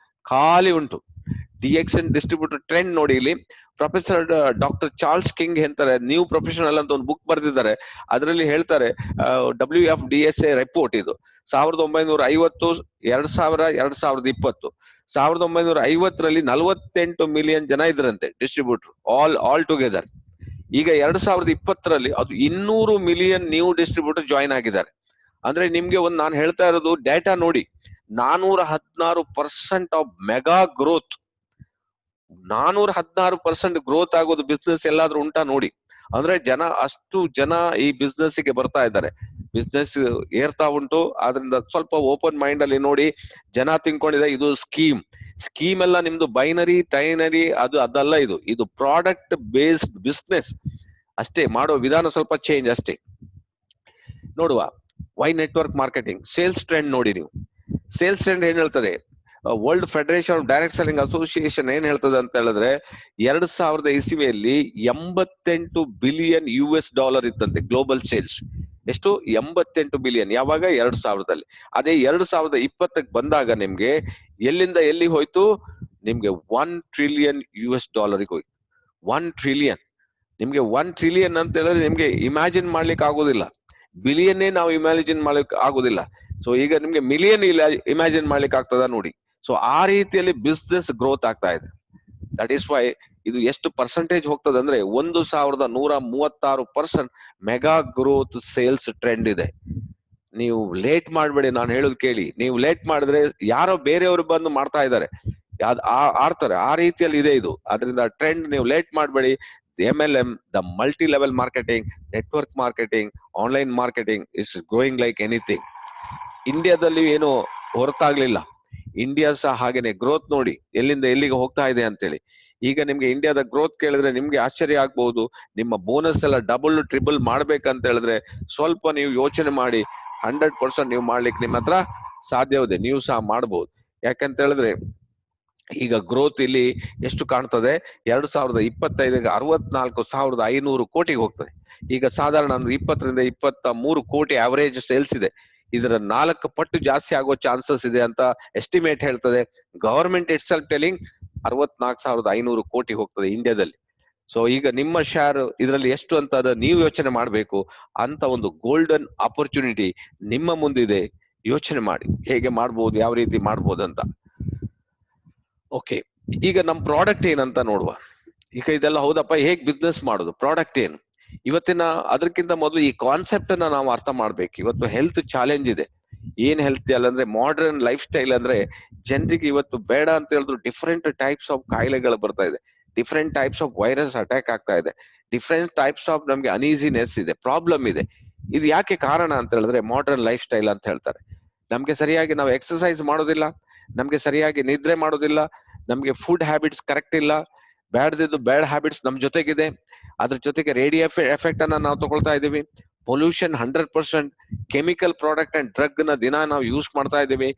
ಖಾಲಿ ಉಂಟು. DXN ಡಿಸ್ಟ್ರಿಬ್ಯೂಟರ್ ಟ್ರೆಂಡ್ ನೋಡಿ. ಇಲ್ಲಿ ಪ್ರೊಫೆಸರ್ ಡಾಕ್ಟರ್ ಚಾರ್ಲ್ಸ್ ಕಿಂಗ್ ಹೇಳ್ತಾರೆ, ನ್ಯೂ ಪ್ರೊಫೆಷನಲ್ ಅಂತ ಒಂದು ಬುಕ್ ಬರೆದಿದ್ದಾರೆ. ಅದರಲ್ಲಿ ಹೇಳ್ತಾರೆ, WFDSA ರಿಪೋರ್ಟ್ ಇದು 1950, 2000, 2020. 1950ರಲ್ಲಿ 48 ಮಿಲಿಯನ್ ಜನ ಇದ್ರಂತೆ ಡಿಸ್ಟ್ರಿಬ್ಯೂಟರ್, ಆಲ್ ಟುಗೆದರ್. ಈಗ 2020ರಲ್ಲಿ ಅದು 200 ಮಿಲಿಯನ್ ನ್ಯೂ ಡಿಸ್ಟ್ರಿಬ್ಯೂಟರ್ ಜಾಯಿನ್ ಆಗಿದ್ದಾರೆ. ಅಂದ್ರೆ ನಿಮ್ಗೆ ಒಂದು ನಾನು ಹೇಳ್ತಾ ಇರೋದು ಡೇಟಾ ನೋಡಿ, 416% ಆಫ್ ಮೆಗಾ ಗ್ರೋತ್. 416% ಗ್ರೋತ್ ಆಗೋದು ಬಿಸ್ನೆಸ್ ಎಲ್ಲಾದ್ರೂ ಉಂಟಾ ನೋಡಿ. ಅಂದ್ರೆ ಅಷ್ಟು ಜನ ಈ ಬಿಸ್ನೆಸ್ ಗೆ ಬರ್ತಾ ಇದ್ದಾರೆ. ಬಿಸ್ನೆಸ್ ಏರ್ತಾ ಉಂಟು. ಆದ್ರಿಂದ ಸ್ವಲ್ಪ ಓಪನ್ ಮೈಂಡ್ ಅಲ್ಲಿ ನೋಡಿ. ಜನ ತಿಳ್ಕೊಂಡಿದೆ ಇದು ಸ್ಕೀಮ್ ಎಲ್ಲ ನಿಮ್ದು ಬೈನರಿ ಟೈನರಿ ಅದಲ್ಲ. ಇದು ಪ್ರಾಡಕ್ಟ್ ಬೇಸ್ಡ್ ಬಿಸ್ನೆಸ್ ಅಷ್ಟೇ. ಮಾಡೋ ವಿಧಾನ ಸ್ವಲ್ಪ ಚೇಂಜ್ ಅಷ್ಟೇ. ನೋಡುವ why network marketing. Sales trend ನೋಡಿ ನೀವು. ಸೇಲ್ಸ್ ಟ್ರೆಂಡ್ ಏನ್ ಹೇಳ್ತದೆ? World federation of direct selling association ಏನ್ ಹೇಳ್ತದೆ ಅಂತ ಹೇಳಿದ್ರೆ, 2000 ಇಸವಿಯಲ್ಲಿ 88 ಬಿಲಿಯನ್ US$ ಇತ್ತಂತೆ ಗ್ಲೋಬಲ್ ಸೇಲ್ಸ್. ಎಷ್ಟು? 88 ಬಿಲಿಯನ್. ಯಾವಾಗ? 2000ದಲ್ಲಿ. ಅದೇ 2020ಕ್ಕೆ ಬಂದಾಗ ನಿಮ್ಗೆ ಎಲ್ಲಿಂದ ಎಲ್ಲಿ ಹೋಯ್ತು? ನಿಮ್ಗೆ $1 ಟ್ರಿಲಿಯನ್ ಹೋಯ್ತು. 1 ಟ್ರಿಲಿಯನ್. ನಿಮ್ಗೆ 1 ಟ್ರಿಲಿಯನ್ ಅಂತ ಹೇಳಿದ್ರೆ ನಿಮ್ಗೆ ಇಮ್ಯಾಜಿನ್ ಮಾಡ್ಲಿಕ್ಕೆ ಆಗೋದಿಲ್ಲ. ಬಿಲಿಯನ್ನೇ ನಾವು ಇಮ್ಯಾಜಿನ್ ಮಾಡ್ಲಿಕ್ಕೆ ಆಗುದಿಲ್ಲ. ಸೊ ಈಗ ನಿಮ್ಗೆ ಮಿಲಿಯನ್ ಇಮ್ಯಾಜಿನ್ ಮಾಡ್ಲಿಕ್ಕೆ ಆಗ್ತದ ನೋಡಿ. ಸೊ ಆ ರೀತಿಯಲ್ಲಿ ಬಿಸ್ನೆಸ್ ಗ್ರೋತ್ ಆಗ್ತಾ ಇದೆ. ದಟ್ ಈಸ್ ವೈ ಇದು ಎಷ್ಟು ಪರ್ಸೆಂಟೇಜ್ ಹೋಗ್ತದೆ ಅಂದ್ರೆ 1136% ಮೆಗಾ ಗ್ರೋತ್ ಸೇಲ್ಸ್ ಟ್ರೆಂಡ್ ಇದೆ. ನೀವು ಲೇಟ್ ಮಾಡ್ಬೇಡಿ, ನಾನು ಹೇಳೋದು ಕೇಳಿ. ನೀವು ಲೇಟ್ ಮಾಡಿದ್ರೆ ಯಾರೋ ಬೇರೆಯವರು ಬಂದು ಮಾಡ್ತಾ ಇದ್ದಾರೆ, ಆಡ್ತಾರೆ. ಆ ರೀತಿಯಲ್ಲಿ ಇದೆ ಇದು. ಅದರಿಂದ ಟ್ರೆಂಡ್ ನೀವು ಲೇಟ್ ಮಾಡ್ಬೇಡಿ. MLM, the multi-level marketing, network marketing, online marketing is growing like anything. ಇಂಡಿಯಾದಲ್ಲಿ ಏನು ಹೊರತಾಗ್ಲಿಲ್ಲ. ಇಂಡಿಯಾ ಸಹ ಹಾಗೇನೆ ಗ್ರೋತ್ ನೋಡಿ ಎಲ್ಲಿಂದ ಎಲ್ಲಿಗೆ ಹೋಗ್ತಾ ಇದೆ ಅಂತೇಳಿ. ಈಗ ನಿಮ್ಗೆ ಇಂಡಿಯಾದ ಗ್ರೋತ್ ಕೇಳಿದ್ರೆ ನಿಮ್ಗೆ ಆಶ್ಚರ್ಯ ಆಗ್ಬಹುದು. ನಿಮ್ಮ ಬೋನಸ್ ಎಲ್ಲ ಡಬಲ್ ಟ್ರಿಬಲ್ ಮಾಡ್ಬೇಕಂತ ಹೇಳಿದ್ರೆ ಸ್ವಲ್ಪ ನೀವು ಯೋಚನೆ ಮಾಡಿ. 100% ನೀವು ಮಾಡ್ಲಿಕ್ಕೆ ನಿಮ್ಮ ಹತ್ರ ಸಾಧ್ಯವಿದೆ. ನೀವು ಸಹ ಮಾಡ್ಬೋದು. ಯಾಕಂತ ಹೇಳಿದ್ರೆ ಈಗ ಗ್ರೋತ್ ಇಲ್ಲಿ ಎಷ್ಟು ಕಾಣ್ತದೆ? 2025ಗೆ 64,500 ಕೋಟಿಗೆ ಹೋಗ್ತದೆ. ಈಗ ಸಾಧಾರಣ 20ರಿಂದ 23 ಕೋಟಿ ಅವರೇಜ್ ಸೇಲ್ಸ್ ಇದೆ. ಇದರ 4 ಪಟ್ಟು ಜಾಸ್ತಿ ಆಗೋ ಚಾನ್ಸಸ್ ಇದೆ ಅಂತ ಎಸ್ಟಿಮೇಟ್ ಹೇಳ್ತದೆ. ಗವರ್ಮೆಂಟ್ ಇಟ್ ಸೆಲ್ಫ್ ಟೆಲಿಂಗ್ 64,500 ಕೋಟಿ ಹೋಗ್ತದೆ ಇಂಡಿಯಾದಲ್ಲಿ. ಸೊ ಈಗ ನಿಮ್ಮ ಶೇರ್ ಇದರಲ್ಲಿ ಎಷ್ಟು ಅಂತ ನೀವು ಯೋಚನೆ ಮಾಡ್ಬೇಕು. ಅಂತ ಒಂದು ಗೋಲ್ಡನ್ ಆಪರ್ಚುನಿಟಿ ನಿಮ್ಮ ಮುಂದಿದೆ. ಯೋಚನೆ ಮಾಡಿ ಹೇಗೆ ಮಾಡ್ಬೋದು, ಯಾವ ರೀತಿ ಮಾಡ್ಬೋದು ಅಂತ. ಓಕೆ, ಈಗ ನಮ್ ಪ್ರಾಡಕ್ಟ್ ಏನಂತ ನೋಡುವ. ಈಗ ಇದೆಲ್ಲ ಹೌದಪ್ಪ, ಹೇಗ್ ಬಿಸ್ನೆಸ್ ಮಾಡೋದು, ಪ್ರಾಡಕ್ಟ್ ಏನು ಅದಕ್ಕಿಂತ ಮೊದಲು ಈ ಕಾನ್ಸೆಪ್ಟ್ ಅನ್ನ ನಾವು ಅರ್ಥ ಮಾಡ್ಬೇಕು. ಇವತ್ತು ಹೆಲ್ತ್ ಚಾಲೆಂಜ್ ಇದೆ. ಏನ್ ಹೆಲ್ತ್ ಅಂದ್ರೆ ಮಾಡರ್ನ್ ಲೈಫ್ ಸ್ಟೈಲ್. ಅಂದ್ರೆ ಜನರಿಗೆ ಇವತ್ತು ಬೇಡ ಅಂತ ಹೇಳಿದ್ರು ಡಿಫ್ರೆಂಟ್ ಟೈಪ್ಸ್ ಆಫ್ ಕಾಯಿಲೆಗಳು ಬರ್ತಾ ಇದೆ. Different types of virus attack ಆಗ್ತಾ ಇದೆ. ಡಿಫ್ರೆಂಟ್ ಟೈಪ್ಸ್ ಆಫ್ ನಮ್ಗೆ ಅನೀಸಿನೆಸ್ ಇದೆ, ಪ್ರಾಬ್ಲಮ್ ಇದೆ. ಇದು ಯಾಕೆ ಕಾರಣ ಅಂತ ಹೇಳಿದ್ರೆ ಮಾಡರ್ನ್ ಲೈಫ್ ಸ್ಟೈಲ್ ಅಂತ ಹೇಳ್ತಾರೆ. ನಮ್ಗೆ ಸರಿಯಾಗಿ ನಾವು ಎಕ್ಸರ್ಸೈಸ್ ಮಾಡೋದಿಲ್ಲ, ನಮ್ಗೆ ಸರಿಯಾಗಿ ನಿದ್ರೆ ಮಾಡೋದಿಲ್ಲ, ನಮ್ಗೆ ಫುಡ್ ಹ್ಯಾಬಿಟ್ಸ್ ಕರೆಕ್ಟ್ ಇಲ್ಲ, ಬ್ಯಾಡ್ ಹ್ಯಾಬಿಟ್ಸ್ ನಮ್ ಜೊತೆಗಿದೆ. ಅದ್ರ ಜೊತೆಗೆ ರೇಡಿಯೋ ಎಫೆಕ್ಟ್ ಅನ್ನ ನಾವು ತಗೊಳ್ತಾ ಇದೀವಿ. Pollution 100%, chemical product and drug ನ ದಿನ ನಾವು ಯೂಸ್ ಮಾಡ್ತಾ ಇದೀವಿ.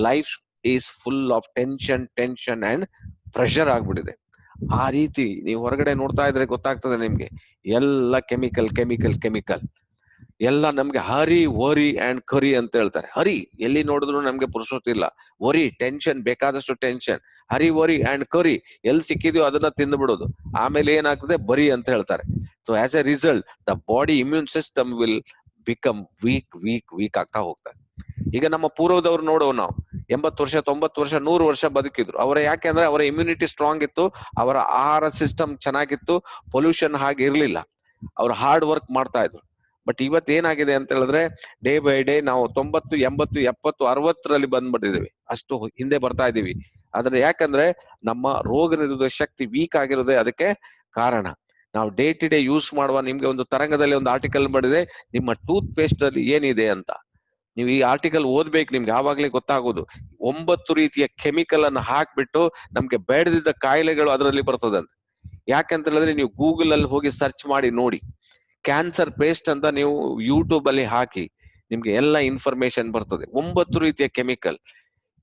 Life is full of tension and pressure ಆಗ್ಬಿಟ್ಟಿದೆ. ಆ ರೀತಿ ನೀವು ಹೊರಗಡೆ ನೋಡ್ತಾ ಇದ್ರೆ ಗೊತ್ತಾಗ್ತದೆ ನಿಮ್ಗೆ. ಎಲ್ಲ ಕೆಮಿಕಲ್ ಎಲ್ಲ ನಮ್ಗೆ ಹರಿ ವರಿ ಅಂಡ್ ಕರಿ ಅಂತ ಹೇಳ್ತಾರೆ. ಹರಿ ಎಲ್ಲಿ ನೋಡಿದ್ರು ನಮ್ಗೆ ಪುರುಸೊತ್ತಿಲ್ಲ. ವರಿ ಟೆನ್ಷನ್, ಬೇಕಾದಷ್ಟು ಟೆನ್ಷನ್. ಹರಿ ವರಿ ಅಂಡ್ ಕರಿ ಎಲ್ಲಿ ಸಿಕ್ಕಿದ್ಯೋ ಅದನ್ನ ತಿಂದು ಬಿಡೋದು. ಆಮೇಲೆ ಏನಾಗ್ತದೆ? ಬರಿ ಅಂತ ಹೇಳ್ತಾರೆ. So as a result the body immune system will become weak ಆಗ್ತಾ ಹೋಗ್ತಾರೆ. ಈಗ ನಮ್ಮ ಪೂರ್ವದವ್ರು ನೋಡೋ ನಾವು 80 ವರ್ಷ 90 ವರ್ಷ 100 ವರ್ಷ ಬದುಕಿದ್ರು. ಯಾಕೆ ಅಂದ್ರೆ ಅವರ ಇಮ್ಯುನಿಟಿ ಸ್ಟ್ರಾಂಗ್ ಇತ್ತು, ಅವರ ಆಹಾರ ಸಿಸ್ಟಮ್ ಚೆನ್ನಾಗಿತ್ತು, ಪೊಲ್ಯೂಷನ್ ಹಾಗೆ ಇರ್ಲಿಲ್ಲ, ಅವ್ರು ಹಾರ್ಡ್ ವರ್ಕ್ ಮಾಡ್ತಾ ಇದ್ರು. ಬಟ್ ಇವತ್ತು ಏನಾಗಿದೆ ಅಂತ ಹೇಳಿದ್ರೆ ಡೇ ಬೈ ಡೇ ನಾವು 90, 80, 70, 60ರಲ್ಲಿ ಬಂದ್ಬಿಟ್ಟಿದೀವಿ, ಅಷ್ಟು ಹಿಂದೆ ಬರ್ತಾ ಇದೀವಿ. ಆದ್ರೆ ಯಾಕಂದ್ರೆ ನಮ್ಮ ರೋಗ ನಿರೋಧಕ ಶಕ್ತಿ ವೀಕ್ ಆಗಿರೋದೇ ಅದಕ್ಕೆ ಕಾರಣ. ನಾವು ಡೇ ಟು ಡೇ ಯೂಸ್ ಮಾಡುವ, ನಿಮ್ಗೆ ಒಂದು ತರಂಗದಲ್ಲಿ ಒಂದು ಆರ್ಟಿಕಲ್ ಮಾಡಿದೆ ನಿಮ್ಮ ಟೂತ್ ಪೇಸ್ಟ್ ಅಲ್ಲಿ ಏನಿದೆ ಅಂತ. ನೀವು ಈ ಆರ್ಟಿಕಲ್ ಓದ್ಬೇಕು, ನಿಮ್ಗೆ ಆವಾಗ್ಲೇ ಗೊತ್ತಾಗೋದು. 9 ರೀತಿಯ ಕೆಮಿಕಲ್ ಅನ್ನು ಹಾಕ್ಬಿಟ್ಟು ನಮ್ಗೆ ಬೇಡದಿದ್ದ ಕಾಯಿಲೆಗಳು ಅದರಲ್ಲಿ ಬರ್ತದಂತೆ. ಯಾಕಂತ ಹೇಳಿದ್ರೆ ನೀವು ಗೂಗಲ್ ಅಲ್ಲಿ ಹೋಗಿ ಸರ್ಚ್ ಮಾಡಿ ನೋಡಿ, ಕ್ಯಾನ್ಸರ್ ಪೇಸ್ಟ್ ಅಂತ ನೀವು ಯೂಟ್ಯೂಬ್ ಅಲ್ಲಿ ಹಾಕಿ, ನಿಮ್ಗೆ ಎಲ್ಲ ಇನ್ಫಾರ್ಮೇಶನ್ ಬರ್ತದೆ. 9 ರೀತಿಯ ಕೆಮಿಕಲ್.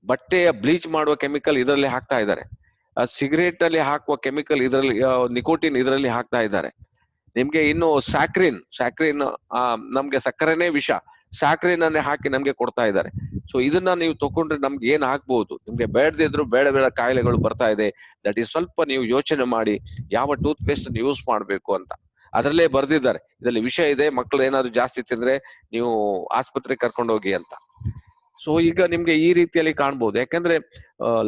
ಬಟ್ಟೆಯ ಬ್ಲೀಚ್ ಮಾಡುವ ಕೆಮಿಕಲ್ ಇದರಲ್ಲಿ ಹಾಕ್ತಾ ಇದ್ದಾರೆ, ಸಿಗರೇಟ್ ಅಲ್ಲಿ ಹಾಕುವ ಕೆಮಿಕಲ್ ಇದರಲ್ಲಿ, ನಿಕೋಟಿನ್ ಇದರಲ್ಲಿ ಹಾಕ್ತಾ ಇದ್ದಾರೆ. ನಿಮ್ಗೆ ಇನ್ನು ಸ್ಯಾಕ್ರಿನ್ ನಮ್ಗೆ ಸಕ್ಕರೆನೇ ವಿಷ, ಸ್ಯಾಕ್ರಿನ್ ಅನ್ನೇ ಹಾಕಿ ನಮ್ಗೆ ಕೊಡ್ತಾ ಇದ್ದಾರೆ. ಸೊ ಇದನ್ನ ನೀವು ತಗೊಂಡ್ರೆ ನಮ್ಗೆ ಏನ್ ಆಗ್ಬಹುದು, ನಿಮ್ಗೆ ಬೇಡದಿದ್ರು ಬೇಡ ಕಾಯಿಲೆಗಳು ಬರ್ತಾ ಇದೆ. ದಟ್ ಈಸ್ ಸ್ವಲ್ಪ ನೀವು ಯೋಚನೆ ಮಾಡಿ ಯಾವ ಟೂತ್ ಪೇಸ್ಟ್ ಯೂಸ್ ಮಾಡ್ಬೇಕು ಅಂತ. ಅದರಲ್ಲೇ ಬರ್ದಿದ್ದಾರೆ ಇದರಲ್ಲಿ ವಿಷಯ ಇದೆ, ಮಕ್ಕಳು ಏನಾದ್ರು ಜಾಸ್ತಿ ತಿಂದ್ರೆ ನೀವು ಆಸ್ಪತ್ರೆಗೆ ಕರ್ಕೊಂಡು ಹೋಗಿ ಅಂತ. ಸೊ ಈಗ ನಿಮ್ಗೆ ಈ ರೀತಿಯಲ್ಲಿ ಕಾಣ್ಬೋದು, ಯಾಕಂದ್ರೆ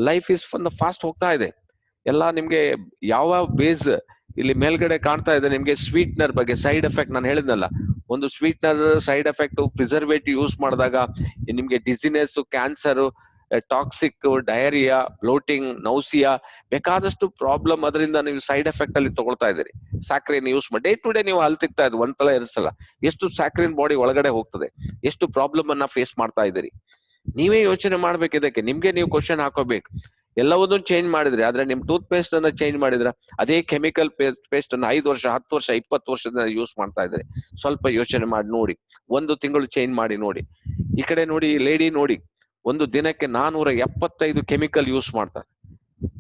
ಲೈಫ್ ಇಸ್ ಫಾಸ್ಟ್ ಹೋಗ್ತಾ ಇದೆ. ಎಲ್ಲ ನಿಮ್ಗೆ ಯಾವ ಬೇಸ್ ಇಲ್ಲಿ ಮೇಲ್ಗಡೆ ಕಾಣ್ತಾ ಇದೆ ನಿಮ್ಗೆ ಸ್ವೀಟ್ನರ್ ಬಗ್ಗೆ ಸೈಡ್ ಎಫೆಕ್ಟ್ ನಾನು ಹೇಳಿದ್ನಲ್ಲ, ಒಂದು sweetener side effect, preservative use ಮಾಡಿದಾಗ ನಿಮ್ಗೆ dizziness, cancer, toxic, diarrhoea, bloating, nausea, ಬೇಕಾದಷ್ಟು ಪ್ರಾಬ್ಲಮ್ ಅದರಿಂದ ನೀವು ಸೈಡ್ ಎಫೆಕ್ಟ್ ಅಲ್ಲಿ ತಗೊಳ್ತಾ ಇದ್ದೀರಿ. ಸ್ಯಾಕ್ರಿನ್ ಯೂಸ್ ಮಾಡಿ ಡೇ ಟು ಡೇ ನೀವು ಹಲ್ ತಿಕ್ತಾ ಇದ್ದು ಒಂದ್ಸಲ 2 ಸಲ, ಎಷ್ಟು ಸ್ಯಾಕ್ರಿನ್ ಬಾಡಿ ಒಳಗಡೆ ಹೋಗ್ತದೆ, ಎಷ್ಟು ಪ್ರಾಬ್ಲಮ್ ಅನ್ನ ಫೇಸ್ ಮಾಡ್ತಾ ಇದ್ದೀರಿ. ನೀವೇ ಯೋಚನೆ ಮಾಡ್ಬೇಕು ಇದಕ್ಕೆ, ನಿಮ್ಗೆ ನೀವು ಕ್ವಶನ್ ಹಾಕೋಬೇಕು. ಎಲ್ಲವನ್ನೂ ಚೇಂಜ್ ಮಾಡಿದ್ರೆ, ಆದ್ರೆ ನಿಮ್ ಟೂತ್ ಪೇಸ್ಟ್ ಅನ್ನ ಚೇಂಜ್ ಮಾಡಿದ್ರ ಅದೇ ಕೆಮಿಕಲ್ ಪೇಸ್ಟ್ ಅನ್ನ 5 ವರ್ಷ, 10 ವರ್ಷ, 20 ವರ್ಷದಿಂದ ಯೂಸ್ ಮಾಡ್ತಾ ಇದ್ರೆ ಸ್ವಲ್ಪ ಯೋಚನೆ ಮಾಡಿ ನೋಡಿ. 1 ತಿಂಗಳು ಚೇಂಜ್ ಮಾಡಿ ನೋಡಿ. ಈ ಕಡೆ ನೋಡಿ, ಲೇಡಿ ನೋಡಿ, ಒಂದು ದಿನಕ್ಕೆ 475 ಕೆಮಿಕಲ್ ಯೂಸ್ ಮಾಡ್ತಾರೆ.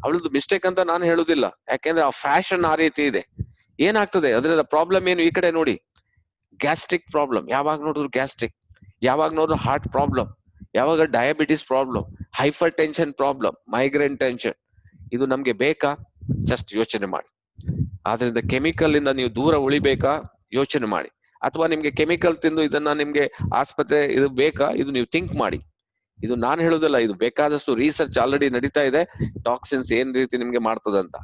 ಅವಳದು ಮಿಸ್ಟೇಕ್ ಅಂತ ನಾನು ಹೇಳುದಿಲ್ಲ, ಯಾಕೆಂದ್ರೆ ಆ ಫ್ಯಾಷನ್ ಆ ರೀತಿ ಇದೆ. ಏನಾಗ್ತದೆ ಅದ್ರದ ಪ್ರಾಬ್ಲಮ್ ಏನು? ಈ ಕಡೆ ನೋಡಿ, ಗ್ಯಾಸ್ಟ್ರಿಕ್ ಪ್ರಾಬ್ಲಮ್, ಯಾವಾಗ ನೋಡಿದ್ರು ಗ್ಯಾಸ್ಟ್ರಿಕ್, ಯಾವಾಗ ನೋಡಿದ್ರು ಹಾರ್ಟ್ ಪ್ರಾಬ್ಲಮ್, ಯಾವಾಗ diabetes problem, hypertension problem, migraine tension. ಇದು ನಮ್ಗೆ ಬೇಕಾ? ಜಸ್ಟ್ ಯೋಚನೆ ಮಾಡಿ. ಆದ್ರಿಂದ ಕೆಮಿಕಲ್ ಇಂದ ನೀವು ದೂರ ಉಳಿಬೇಕಾ? ಯೋಚನೆ ಮಾಡಿ. ಅಥವಾ ನಿಮ್ಗೆ ಕೆಮಿಕಲ್ ತಿಂದು ಇದನ್ನ ನಿಮ್ಗೆ ಆಸ್ಪತ್ರೆ ಇದು ಬೇಕಾ? ಇದು ನೀವು ಥಿಂಕ್ ಮಾಡಿ. ಇದು ನಾನು ಹೇಳುದಲ್ಲ, ಇದು ಬೇಕಾದಷ್ಟು ರಿಸರ್ಚ್ ಆಲ್ರೆಡಿ ನಡೀತಾ ಇದೆ, ಟಾಕ್ಸಿನ್ಸ್ ಏನ್ ರೀತಿ ನಿಮ್ಗೆ ಮಾಡ್ತದಂತ.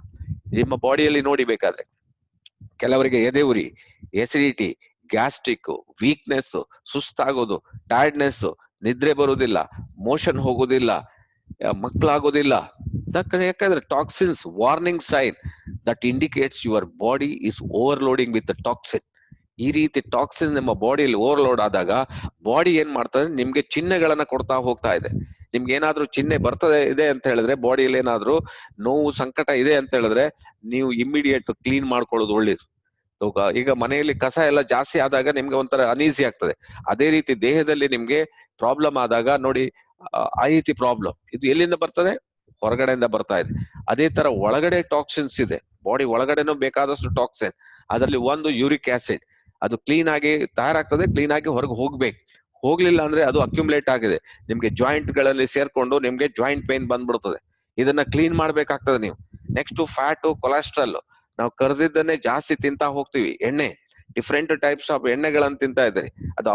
ನಿಮ್ಮ ಬಾಡಿಯಲ್ಲಿ ನೋಡಿ ಬೇಕಾದ್ರೆ, ಕೆಲವರಿಗೆ ಎದೆ ಉರಿ, ಎಸಿಡಿಟಿ, ಗ್ಯಾಸ್ಟ್ರಿಕ್, ವೀಕ್ನೆಸ್, ಸುಸ್ತಾಗೋದು, ಟೈರ್ಡ್ನೆಸ್, ನಿದ್ರೆ ಬರುವುದಿಲ್ಲ, ಮೋಷನ್ ಹೋಗುದಿಲ್ಲ, ಮಕ್ಕಳಾಗೋದಿಲ್ಲ. ಯಾಕಂದ್ರೆ toxins warning sign that indicates your body is overloading with toxin. ಈ ರೀತಿ ಟಾಕ್ಸಿನ್ ನಿಮ್ಮ ಬಾಡಿಯಲ್ಲಿ ಓವರ್ಲೋಡ್ ಆದಾಗ ಬಾಡಿ ಏನ್ ಮಾಡ್ತದೆ, ನಿಮ್ಗೆ ಚಿಹ್ನೆಗಳನ್ನ ಕೊಡ್ತಾ ಹೋಗ್ತಾ ಇದೆ. ನಿಮ್ಗೆ ಏನಾದ್ರೂ ಚಿಹ್ನೆ ಬರ್ತದೆ ಇದೆ ಅಂತ ಹೇಳಿದ್ರೆ, ಬಾಡಿಯಲ್ಲಿ ಏನಾದ್ರೂ ನೋವು, ಸಂಕಟ ಇದೆ ಅಂತ ಹೇಳಿದ್ರೆ, ನೀವು ಇಮಿಡಿಯೇಟ್ ಕ್ಲೀನ್ ಮಾಡ್ಕೊಳ್ಳೋದು ಒಳ್ಳೇದು. ಈಗ ಮನೆಯಲ್ಲಿ ಕಸ ಎಲ್ಲ ಜಾಸ್ತಿ ಆದಾಗ ನಿಮ್ಗೆ ಒಂಥರ ಅನೀಸಿ ಆಗ್ತದೆ. ಅದೇ ರೀತಿ ದೇಹದಲ್ಲಿ ನಿಮ್ಗೆ ಪ್ರಾಬ್ಲಮ್ ಆದಾಗ ನೋಡಿ, ಆ ರೀತಿ ಪ್ರಾಬ್ಲಮ್ ಇದು ಎಲ್ಲಿಂದ ಬರ್ತದೆ? ಹೊರಗಡೆಯಿಂದ ಬರ್ತಾ ಇದೆ. ಅದೇ ತರ ಒಳಗಡೆ ಟಾಕ್ಸಿನ್ಸ್ ಇದೆ, ಬಾಡಿ ಒಳಗಡೆನೂ ಬೇಕಾದಷ್ಟು ಟಾಕ್ಸಿನ್. ಅದರಲ್ಲಿ ಒಂದು ಯೂರಿಕ್ ಆಸಿಡ್, ಅದು ಕ್ಲೀನ್ ಆಗಿ ತಯಾರಾಗ್ತದೆ, ಕ್ಲೀನ್ ಆಗಿ ಹೊರಗೆ ಹೋಗ್ಬೇಕು. ಹೋಗ್ಲಿಲ್ಲ ಅಂದ್ರೆ ಅದು ಅಕ್ಯುಮುಲೇಟ್ ಆಗಿದೆ, ನಿಮ್ಗೆ ಜಾಯಿಂಟ್ ಗಳಲ್ಲಿ ಸೇರ್ಕೊಂಡು ನಿಮ್ಗೆ ಜಾಯಿಂಟ್ ಪೇನ್ ಬಂದ್ಬಿಡ್ತದೆ. ಇದನ್ನ ಕ್ಲೀನ್ ಮಾಡ್ಬೇಕಾಗ್ತದೆ ನೀವು. ನೆಕ್ಸ್ಟ್ ಫ್ಯಾಟು, ಕೊಲೆಸ್ಟ್ರಾಲ್, ನಾವು ಕರ್ದಿದ್ದನ್ನೇ ಜಾಸ್ತಿ ತಿಂತಾ ಹೋಗ್ತೀವಿ. ಎಣ್ಣೆ, ಡಿಫ್ರೆಂಟ್ ಟೈಪ್ಸ್ ಆಫ್ ಎಣ್ಣೆಗಳನ್ನ ತಿಂತಾ ಇದ್ದಾರೆ. ಅದು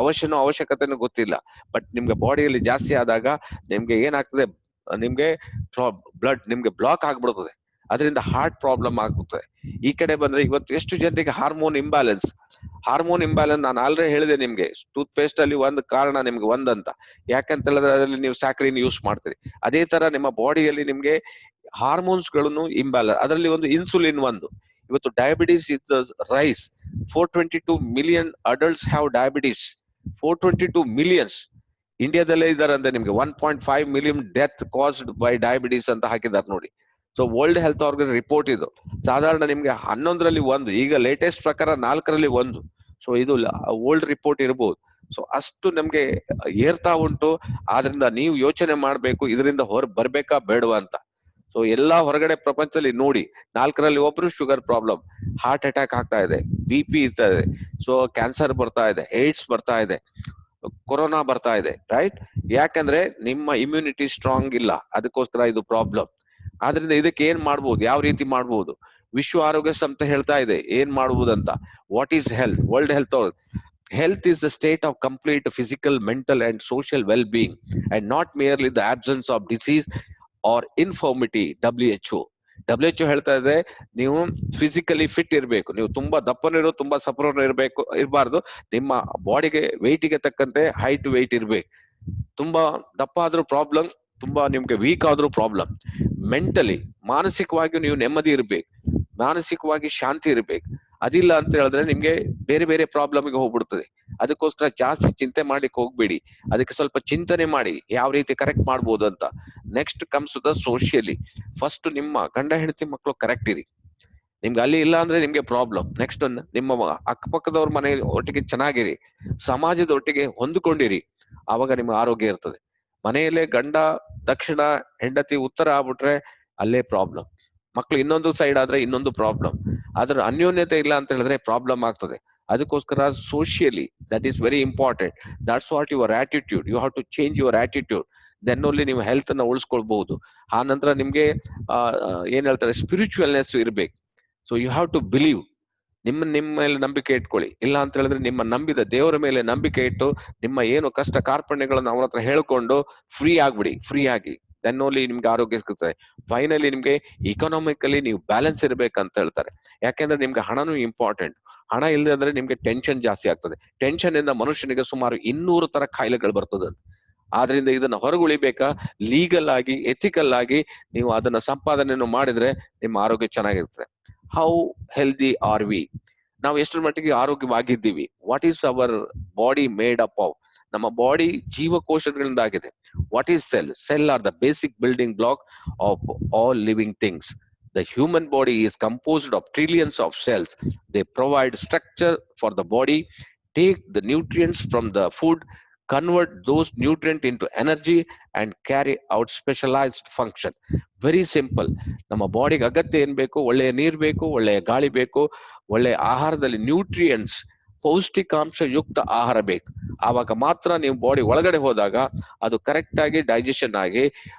ಅವಶ್ಯಕತೆನೂ ಗೊತ್ತಿಲ್ಲ. ಬಟ್ ನಿಮ್ಗೆ ಬಾಡಿಯಲ್ಲಿ ಜಾಸ್ತಿ ಆದಾಗ ನಿಮ್ಗೆ ಏನಾಗ್ತದೆ, ನಿಮ್ಗೆ ಬ್ಲಡ್ ನಿಮ್ಗೆ ಬ್ಲಾಕ್ ಆಗ್ಬಿಡ್ತದೆ. ಅದರಿಂದ ಹಾರ್ಟ್ ಪ್ರಾಬ್ಲಮ್ ಆಗುತ್ತದೆ. ಈ ಕಡೆ ಬಂದ್ರೆ ಇವತ್ತು ಎಷ್ಟು ಜನರಿಗೆ ಹಾರ್ಮೋನ್ ಇಂಬ್ಯಾಲೆನ್ಸ್ ನಾನು ಆಲ್ರೆಡಿ ಹೇಳಿದೆ ನಿಮ್ಗೆ. ಟೂತ್ ಪೇಸ್ಟ್ ಅಲ್ಲಿ ಒಂದು ಕಾರಣ ನಿಮ್ಗೆ ಒಂದಂತ, ಯಾಕಂತ ಹೇಳಿದ್ರೆ ಅದರಲ್ಲಿ ನೀವು ಸ್ಯಾಕ್ರಿನ್ ಯೂಸ್ ಮಾಡ್ತೀರಿ. ಅದೇ ತರ ನಿಮ್ಮ ಬಾಡಿಯಲ್ಲಿ ನಿಮ್ಗೆ ಹಾರ್ಮೋನ್ಸ್ ಗಳನ್ನು ಇಂಬ್ಯಾಲೆನ್ಸ್, ಅದರಲ್ಲಿ ಒಂದು ಇನ್ಸುಲಿನ್ ಒಂದು. ಇವತ್ತು diabetes is rise. 422 million adults have diabetes. 422 millions ಇಂಡಿಯಾದಲ್ಲೇ ಇದ್ದಾರೆ ಅಂದ್ರೆ ನಿಮ್ಗೆ 1.5 million death caused by diabetes ಅಂತ ಹಾಕಿದ್ದಾರೆ ನೋಡಿ. So world health organ report ಇದು. ಸಾಧಾರಣ ನಿಮ್ಗೆ 11ರಲ್ಲಿ 1, ಈಗ ಲೇಟೆಸ್ಟ್ ಪ್ರಕಾರ 4ರಲ್ಲಿ 1. ಸೊ ಇದು ಓಲ್ಡ್ ರಿಪೋರ್ಟ್ ಇರಬಹುದು. ಸೊ ಅಷ್ಟು ನಮ್ಗೆ ಏರ್ತಾ ಉಂಟು. ಆದ್ರಿಂದ ನೀವು ಯೋಚನೆ ಮಾಡ್ಬೇಕು, ಇದರಿಂದ ಹೊರ ಬರ್ಬೇಕಾ ಬೇಡವಾ ಅಂತ. ಸೊ ಎಲ್ಲಾ ಹೊರಗಡೆ ಪ್ರಪಂಚದಲ್ಲಿ ನೋಡಿ, 4ರಲ್ಲಿ 1 ಶುಗರ್ ಪ್ರಾಬ್ಲಮ್, ಹಾರ್ಟ್ ಅಟ್ಯಾಕ್ ಆಗ್ತಾ ಇದೆ, BP ಇರ್ತಾ ಇದೆ, ಸೊ ಕ್ಯಾನ್ಸರ್ ಬರ್ತಾ ಇದೆ, ಏಡ್ಸ್ ಬರ್ತಾ ಇದೆ, ಕೊರೋನಾ ಬರ್ತಾ ಇದೆ. ರೈಟ್? ಯಾಕಂದ್ರೆ ನಿಮ್ಮ ಇಮ್ಯುನಿಟಿ ಸ್ಟ್ರಾಂಗ್ ಇಲ್ಲ, ಅದಕ್ಕೋಸ್ಕರ ಇದು ಪ್ರಾಬ್ಲಮ್. ಆದ್ರಿಂದ ಇದಕ್ಕೆ ಏನ್ ಮಾಡ್ಬೋದು, ಯಾವ ರೀತಿ ಮಾಡ್ಬೋದು? ವಿಶ್ವ ಆರೋಗ್ಯ ಸಂಸ್ಥೆ ಹೇಳ್ತಾ ಇದೆ ಏನ್ ಮಾಡ್ಬೋದಂತ. What is health? World health is the state of complete physical, mental and social well-being and not merely the absence of disease or infirmity. WHO. WHO ಹೇಳ್ತಾ ಇದೆ ನೀವು ಫಿಸಿಕಲಿ ಫಿಟ್ ಇರಬೇಕು, ನೀವು ತುಂಬಾ ದಪ್ಪನಿರೋ ತುಂಬಾ ಸಪೂರನು ಇರಬಾರ್ದು, ನಿಮ್ಮ ಬಾಡಿಗೆ ವೆಯ್ಟಿಗೆ ತಕ್ಕಂತೆ ಹೈಟ್ ವೆಯ್ಟ್ ಇರ್ಬೇಕು. ತುಂಬಾ ದಪ್ಪ ಆದ್ರೂ ಪ್ರಾಬ್ಲಮ್, ತುಂಬಾ ನಿಮ್ಗೆ ವೀಕ್ ಆದ್ರೂ ಪ್ರಾಬ್ಲಮ್. ಮೆಂಟಲಿ ಮಾನಸಿಕವಾಗಿ ನೀವು ನೆಮ್ಮದಿ ಇರ್ಬೇಕು, ಮಾನಸಿಕವಾಗಿ ಶಾಂತಿ ಇರ್ಬೇಕು. ಅದಿಲ್ಲ ಅಂತ ಹೇಳಿದ್ರೆ ನಿಮ್ಗೆ ಬೇರೆ ಬೇರೆ ಪ್ರಾಬ್ಲಮ್ಗೆ ಹೋಗ್ಬಿಡ್ತದೆ. ಅದಕ್ಕೋಸ್ಕರ ಜಾಸ್ತಿ ಚಿಂತೆ ಮಾಡ್ಲಿಕ್ಕೆ ಹೋಗ್ಬೇಡಿ, ಅದಕ್ಕೆ ಸ್ವಲ್ಪ ಚಿಂತನೆ ಮಾಡಿ ಯಾವ ರೀತಿ ಕರೆಕ್ಟ್ ಮಾಡ್ಬೋದು ಅಂತ. Next comes the socially. First ನಿಮ್ಮ ಗಂಡ ಹೆಂಡತಿ ಮಕ್ಕಳು ಕರೆಕ್ಟ್ ಇರಿ, ನಿಮ್ಗೆ ಅಲ್ಲಿ ಇಲ್ಲ ಅಂದ್ರೆ ನಿಮ್ಗೆ ಪ್ರಾಬ್ಲಮ್. ನೆಕ್ಸ್ಟ್ ನಿಮ್ಮ ಅಕ್ಕಪಕ್ಕದವ್ರ ಮನೆ ಒಟ್ಟಿಗೆ ಚೆನ್ನಾಗಿರಿ, ಸಮಾಜದ ಒಟ್ಟಿಗೆ ಹೊಂದಿಕೊಂಡಿರಿ, ಆವಾಗ ನಿಮ್ಮ ಆರೋಗ್ಯ ಇರ್ತದೆ. ಮನೆಯಲ್ಲೇ ಗಂಡ ದಕ್ಷಿಣ ಹೆಂಡತಿ ಉತ್ತರ ಆಗ್ಬಿಟ್ರೆ ಅಲ್ಲೇ ಪ್ರಾಬ್ಲಮ್. ಮಕ್ಳು ಇನ್ನೊಂದು ಸೈಡ್ ಆದ್ರೆ ಇನ್ನೊಂದು ಪ್ರಾಬ್ಲಮ್. ಅದ್ರ ಅನ್ಯೋನ್ಯತೆ ಇಲ್ಲ ಅಂತ ಹೇಳಿದ್ರೆ ಪ್ರಾಬ್ಲಮ್ ಆಗ್ತದೆ. ಅದಕ್ಕೋಸ್ಕರ socially that is very important. That's what your attitude, you have to change your attitude, then only ನೀವು ಹೆಲ್ತ್ ಅನ್ನ ಉಳಿಸ್ಕೊಳ್ಬಹುದು. ಆ ನಂತರ ನಿಮ್ಗೆ ಏನ್ ಹೇಳ್ತಾರೆ ಸ್ಪಿರಿಚುವಲ್ನೆಸ್ ಇರ್ಬೇಕು. So you have to believe, ನಿಮ್ಮ ಮೇಲೆ ನಂಬಿಕೆ ಇಟ್ಕೊಳ್ಳಿ. ಇಲ್ಲ ಅಂತ ಹೇಳಿದ್ರೆ ನಿಮ್ಮ ನಂಬಿದ ದೇವರ ಮೇಲೆ ನಂಬಿಕೆ ಇಟ್ಟು ನಿಮ್ಮ ಏನು ಕಷ್ಟ ಕಾರ್ಪಣ್ಯಗಳನ್ನು ಅವನ ಹತ್ರ ಹೇಳ್ಕೊಂಡು ಫ್ರೀ ಆಗ್ಬಿಡಿ. ಫ್ರೀ ಆಗಿ ದೆನ್ ಓನ್ಲಿ ನಿಮ್ಗೆ ಆರೋಗ್ಯ ಸಿಗ್ತದೆ. ಫೈನಲಿ ನಿಮ್ಗೆ ಇಕನಾಮಿಕಲಿ ನೀವು ಬ್ಯಾಲೆನ್ಸ್ ಇರ್ಬೇಕಂತ ಹೇಳ್ತಾರೆ. ಯಾಕೆಂದ್ರೆ ನಿಮ್ಗೆ ಹಣನೂ ಇಂಪಾರ್ಟೆಂಟ್. ಹಣ ಇಲ್ಲದೆ ಅಂದ್ರೆ ನಿಮ್ಗೆ ಟೆನ್ಷನ್ ಜಾಸ್ತಿ ಆಗ್ತದೆ. ಟೆನ್ಷನ್ ಇಂದ ಮನುಷ್ಯನಿಗೆ ಸುಮಾರು 200 ತರ ಕಾಯಿಲೆಗಳು ಬರ್ತದೆ. ಆದ್ರಿಂದ ಇದನ್ನ ಹೊರಗುಳಿಬೇಕಾ, ಲೀಗಲ್ ಆಗಿ ಎಥಿಕಲ್ ಆಗಿ ನೀವು ಅದನ್ನ ಸಂಪಾದನೆಯನ್ನು ಮಾಡಿದ್ರೆ ನಿಮ್ಮ ಆರೋಗ್ಯ ಚೆನ್ನಾಗಿರ್ತದೆ. ಹೌ ಹೆಲ್ದಿ ಆರ್ ವಿ, ನಾವು ಎಷ್ಟರ ಮಟ್ಟಿಗೆ ಆರೋಗ್ಯವಾಗಿದ್ದೀವಿ? What is our body made up of? ನಮ್ಮ ಬಾಡಿ ಜೀವಕೋಶಗಳಿಂದ ಆಗಿದೆ. What is cell? Cell are the basic building block of all living things. The human body is composed of trillions of cells. They provide structure for the body, take the nutrients from the food, convert those nutrients into energy and carry out specialized function. Very simple. ನಮ್ಮ ಬಾಡಿಗೆ ಅಗತ್ಯ ಏನ್ ಬೇಕು? ಒಳ್ಳೆಯ ನೀರು ಬೇಕು, ಒಳ್ಳೆಯ ಗಾಳಿ ಬೇಕು, ಒಳ್ಳೆಯ ಆಹಾರದಲ್ಲಿ ನ್ಯೂಟ್ರಿಯೆಂಟ್ಸ್ ಪೌಷ್ಟಿಕಾಂಶ ಯುಕ್ತ ಆಹಾರ ಬೇಕು. ಆವಾಗ ಮಾತ್ರ ನೀವು ಬಾಡಿ ಒಳಗಡೆ ಹೋದಾಗ ಅದು ಕರೆಕ್ಟ್ ಆಗಿ ಡೈಜೆಷನ್ ಆಗಿ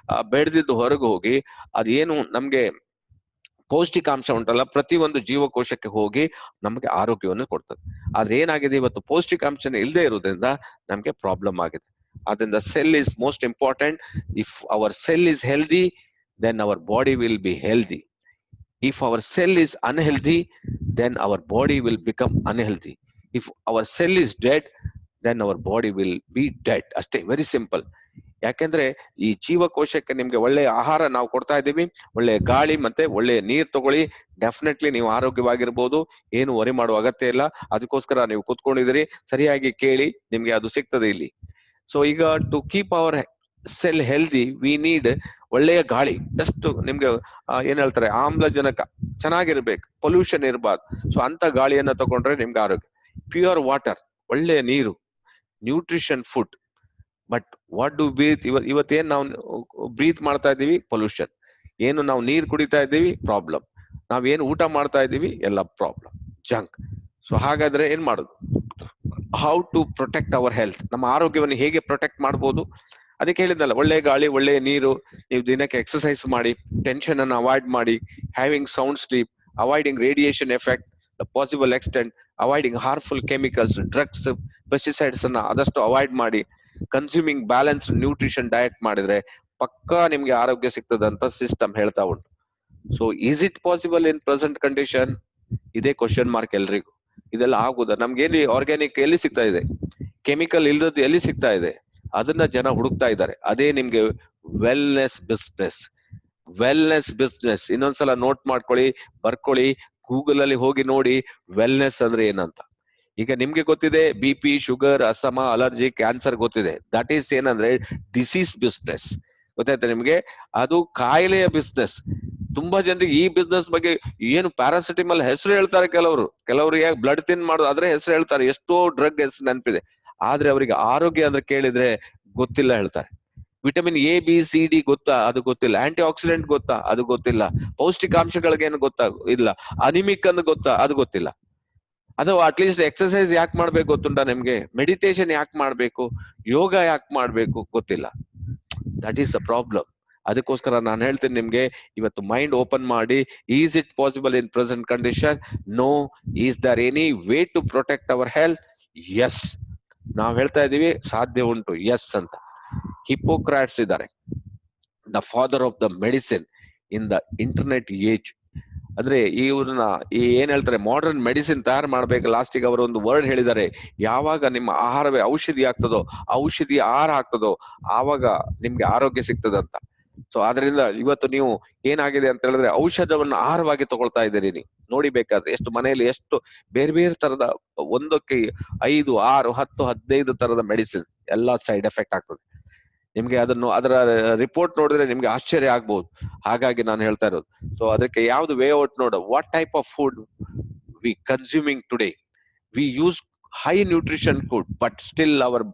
ಬೆಳೆದಿದ್ದು ಹೊರಗೆ ಹೋಗಿ ಅದೇನು ನಮ್ಗೆ ಪೌಷ್ಟಿಕಾಂಶ ಉಂಟಲ್ಲ ಪ್ರತಿಯೊಂದು ಜೀವಕೋಶಕ್ಕೆ ಹೋಗಿ ನಮಗೆ ಆರೋಗ್ಯವನ್ನು ಕೊಡ್ತದೆ. ಆದ್ರೆ ಏನಾಗಿದೆ ಇವತ್ತು ಪೌಷ್ಟಿಕಾಂಶನೇ ಇಲ್ಲದೆ ಇರುವುದರಿಂದ ನಮ್ಗೆ ಪ್ರಾಬ್ಲಮ್ ಆಗಿದೆ. ಆದ್ರಿಂದ cell is most important. If our cell is healthy, then our body will be healthy. If our cell is unhealthy, then our body will become unhealthy. If our cell is dead, then our body will be dead. ಅಷ್ಟೇ, very simple. ಯಾಕೆಂದ್ರೆ ಈ ಜೀವಕೋಶಕ್ಕೆ ನಿಮ್ಗೆ ಒಳ್ಳೆಯ ಆಹಾರ ನಾವು ಕೊಡ್ತಾ ಇದ್ದೀವಿ, ಒಳ್ಳೆಯ ಗಾಳಿ ಮತ್ತೆ ಒಳ್ಳೆಯ ನೀರ್ ತಗೊಳ್ಳಿ, ಡೆಫಿನೆಟ್ಲಿ ನೀವು ಆರೋಗ್ಯವಾಗಿರ್ಬೋದು. ಏನು ವರಿ ಮಾಡುವ ಅಗತ್ಯ ಇಲ್ಲ. ಅದಕ್ಕೋಸ್ಕರ ನೀವು ಕೂತ್ಕೊಂಡಿದ್ದೀರಿ, ಸರಿಯಾಗಿ ಕೇಳಿ, ನಿಮ್ಗೆ ಅದು ಸಿಗ್ತದೆ ಇಲ್ಲಿ. ಸೊ ಈಗ to keep our cell healthy we need ಒಳ್ಳೆಯ ಗಾಳಿ. ಜಸ್ಟ್ ನಿಮ್ಗೆ ಏನ್ ಹೇಳ್ತಾರೆ ಆಮ್ಲಜನಕ ಚೆನ್ನಾಗಿರ್ಬೇಕು, ಪೊಲ್ಯೂಷನ್ ಇರಬಾರ್ದು. ಸೊ ಅಂತ ಗಾಳಿಯನ್ನ ತಗೊಂಡ್ರೆ ನಿಮ್ಗೆ ಆರೋಗ್ಯ. ಪ್ಯೂರ್ ವಾಟರ್, ಒಳ್ಳೆಯ ನೀರು, nutrition food. But what do breathe? ಇವತ್ತೇನ್ ನಾವು ಬ್ರೀತ್ ಮಾಡ್ತಾ ಇದ್ದೀವಿ? ಪೊಲ್ಯೂಷನ್. ಏನು ನಾವು ನೀರು ಕುಡಿತಾ ಇದ್ದೀವಿ? ಪ್ರಾಬ್ಲಮ್. ನಾವೇನು ಊಟ ಮಾಡ್ತಾ ಇದ್ದೀವಿ? ಎಲ್ಲ ಪ್ರಾಬ್ಲಮ್, ಜಂಕ್. ಸೊ ಹಾಗಾದ್ರೆ ಏನ್ ಮಾಡುದು? How to protect our health? ನಮ್ಮ ಆರೋಗ್ಯವನ್ನು ಹೇಗೆ ಪ್ರೊಟೆಕ್ಟ್ ಮಾಡ್ಬೋದು? ಅದಕ್ಕೆ ಹೇಳಿದ್ನಲ್ಲ, ಒಳ್ಳೆಯ ಗಾಳಿ, ಒಳ್ಳೆಯ ನೀರು, ನೀವು ದಿನಕ್ಕೆ ಎಕ್ಸರ್ಸೈಸ್ ಮಾಡಿ, ಟೆನ್ಷನ್ ಅನ್ನು ಅವಾಯ್ಡ್ ಮಾಡಿ, having sound sleep, avoiding radiation effect the possible extent, avoiding harmful chemicals, drugs, pesticides ಅನ್ನ ಆದಷ್ಟು ಅವಾಯ್ಡ್ ಮಾಡಿ, ಕನ್ಸ್ಯೂಮಿಂಗ್ ಬ್ಯಾಲೆನ್ಸ್ ನ್ಯೂಟ್ರಿಷನ್ ಡಯಟ್ ಮಾಡಿದ್ರೆ ಪಕ್ಕಾ ನಿಮ್ಗೆ ಆರೋಗ್ಯ ಸಿಗ್ತದಂತ ಸಿಸ್ಟಮ್ ಹೇಳ್ತಾ ಉಂಟು. So is it possible in present condition? ಇದೇ ಕ್ವಶನ್ ಮಾರ್ಕ್ ಎಲ್ರಿಗೂ. ಇದೆಲ್ಲ ಆಗುದ? ನಮ್ಗೆ ಎಲ್ಲಿ ಆರ್ಗ್ಯಾನಿಕ್ ಎಲ್ಲಿ ಸಿಗ್ತಾ ಇದೆ? ಕೆಮಿಕಲ್ ಇಲ್ದದ್ದು ಎಲ್ಲಿ ಸಿಗ್ತಾ ಇದೆ? ಅದನ್ನ ಜನ ಹುಡುಕ್ತಾ ಇದ್ದಾರೆ. ಅದೇ ನಿಮ್ಗೆ ವೆಲ್ನೆಸ್ ಬಿಸ್ನೆಸ್. ವೆಲ್ನೆಸ್ ಬಿಸ್ನೆಸ್ ಇನ್ನೊಂದ್ಸಲ ನೋಟ್ ಮಾಡ್ಕೊಳ್ಳಿ, ಬರ್ಕೊಳ್ಳಿ, ಗೂಗಲ್ ಅಲ್ಲಿ ಹೋಗಿ ನೋಡಿ ವೆಲ್ನೆಸ್ ಅಂದ್ರೆ ಏನಂತ. ಈಗ ನಿಮ್ಗೆ ಗೊತ್ತಿದೆ BP, sugar, asthma, allergy, cancer ಗೊತ್ತಿದೆ. ದಟ್ ಈಸ್ ಏನಂದ್ರೆ ಡಿಸೀಸ್ ಬಿಸ್ನೆಸ್. ಗೊತ್ತಾಯ್ತಾ ನಿಮ್ಗೆ? ಅದು ಕಾಯಿಲೆಯ ಬಿಸ್ನೆಸ್. ತುಂಬಾ ಜನರಿಗೆ ಈ ಬಿಸ್ನೆಸ್ ಬಗ್ಗೆ ಏನು ಪ್ಯಾರಾಸಿಟಮಲ್ ಹೆಸರು ಹೇಳ್ತಾರೆ, ಕೆಲವರು ಯಾಕೆ ಬ್ಲಡ್ ತಿನ್ ಮಾಡೋದು ಅದ್ರ ಹೆಸರು ಹೇಳ್ತಾರೆ, ಎಷ್ಟೋ ಡ್ರಗ್ ಹೆಸರು ನೆನಪಿದೆ. ಆದ್ರೆ ಅವರಿಗೆ ಆರೋಗ್ಯ ಅಂದ್ರೆ ಕೇಳಿದ್ರೆ ಗೊತ್ತಿಲ್ಲ ಹೇಳ್ತಾರೆ. Vitamin A, B, C, D ಗೊತ್ತಾ? ಅದು ಗೊತ್ತಿಲ್ಲ. ಆಂಟಿ ಆಕ್ಸಿಡೆಂಟ್ ಗೊತ್ತಾ? ಅದು ಗೊತ್ತಿಲ್ಲ. ಪೌಷ್ಟಿಕಾಂಶಗಳಿಗೇನು ಗೊತ್ತಾ? ಇಲ್ಲ. ಅನಿಮಿಕ್ ಅಂದ್ ಗೊತ್ತಾ? ಅದು ಗೊತ್ತಿಲ್ಲ. ಅಥವಾ ಅಟ್ಲೀಸ್ಟ್ ಎಕ್ಸರ್ಸೈಸ್ ಯಾಕೆ ಮಾಡ್ಬೇಕು ಗೊತ್ತುಂಟಾ ನಿಮ್ಗೆ? ಮೆಡಿಟೇಷನ್ ಯಾಕೆ ಮಾಡ್ಬೇಕು? ಯೋಗ ಯಾಕೆ ಮಾಡ್ಬೇಕು? ಗೊತ್ತಿಲ್ಲ. That is the problem. ಅದಕ್ಕೋಸ್ಕರ ನಾನು ಹೇಳ್ತೀನಿ ನಿಮ್ಗೆ, ಇವತ್ತು ಮೈಂಡ್ ಓಪನ್ ಮಾಡಿ, is it possible in present condition? No. Is there any way to protect our health? Yes. ನಾವ್ ಹೇಳ್ತಾ ಇದೀವಿ ಸಾಧ್ಯ ಉಂಟು, ಎಸ್ ಅಂತ. ಹಿಪೋಕ್ರಾಟ್ಸ್ ಇದ್ದಾರೆ, the father of the medicine. In the internet age. ಅಂದ್ರೆ ಇವ್ರನ್ನ ಏನ್ ಹೇಳ್ತಾರೆ, ಮಾಡರ್ನ್ ಮೆಡಿಸಿನ್ ತಯಾರು ಮಾಡ್ಬೇಕು. ಲಾಸ್ಟಿಗೆ ಅವರು ಒಂದು ವರ್ಡ್ ಹೇಳಿದ್ದಾರೆ, ಯಾವಾಗ ನಿಮ್ಮ ಆಹಾರವೇ ಔಷಧಿ ಆಗ್ತದೋ, ಔಷಧಿ ಆಹಾರ ಆಗ್ತದೋ, ಆವಾಗ ನಿಮ್ಗೆ ಆರೋಗ್ಯ ಸಿಗ್ತದಂತ. ಸೊ ಆದ್ರಿಂದ ಇವತ್ತು ನೀವು ಏನಾಗಿದೆ ಅಂತ ಹೇಳಿದ್ರೆ, ಔಷಧವನ್ನು ಆಹಾರವಾಗಿ ತಗೊಳ್ತಾ ಇದ್ದೀರಿ. ನೀವು ನೋಡಿ ಬೇಕಾದ್ರೆ ಎಷ್ಟು ಮನೆಯಲ್ಲಿ ಎಷ್ಟು ಬೇರೆ ಬೇರೆ ತರದ, ಒಂದಕ್ಕೆ 5, 6, 10, 15 ತರದ ಮೆಡಿಸಿನ್, ಎಲ್ಲಾ ಸೈಡ್ ಎಫೆಕ್ಟ್ ಆಗ್ತದೆ. ನಿಮ್ಗೆ ಅದರ ರಿಪೋರ್ಟ್ ನೋಡಿದ್ರೆ ನಿಮ್ಗೆ ಆಶ್ಚರ್ಯ ಆಗ್ಬಹುದು. ಹಾಗಾಗಿ ನಾನು ಹೇಳ್ತಾ ಇರೋದು, ಸೊ ಅದಕ್ಕೆ ಯಾವ್ದು ವೇ ಔಟ್ ನೋಡು. What type of food V consuming today? We use high nutrition food, but still our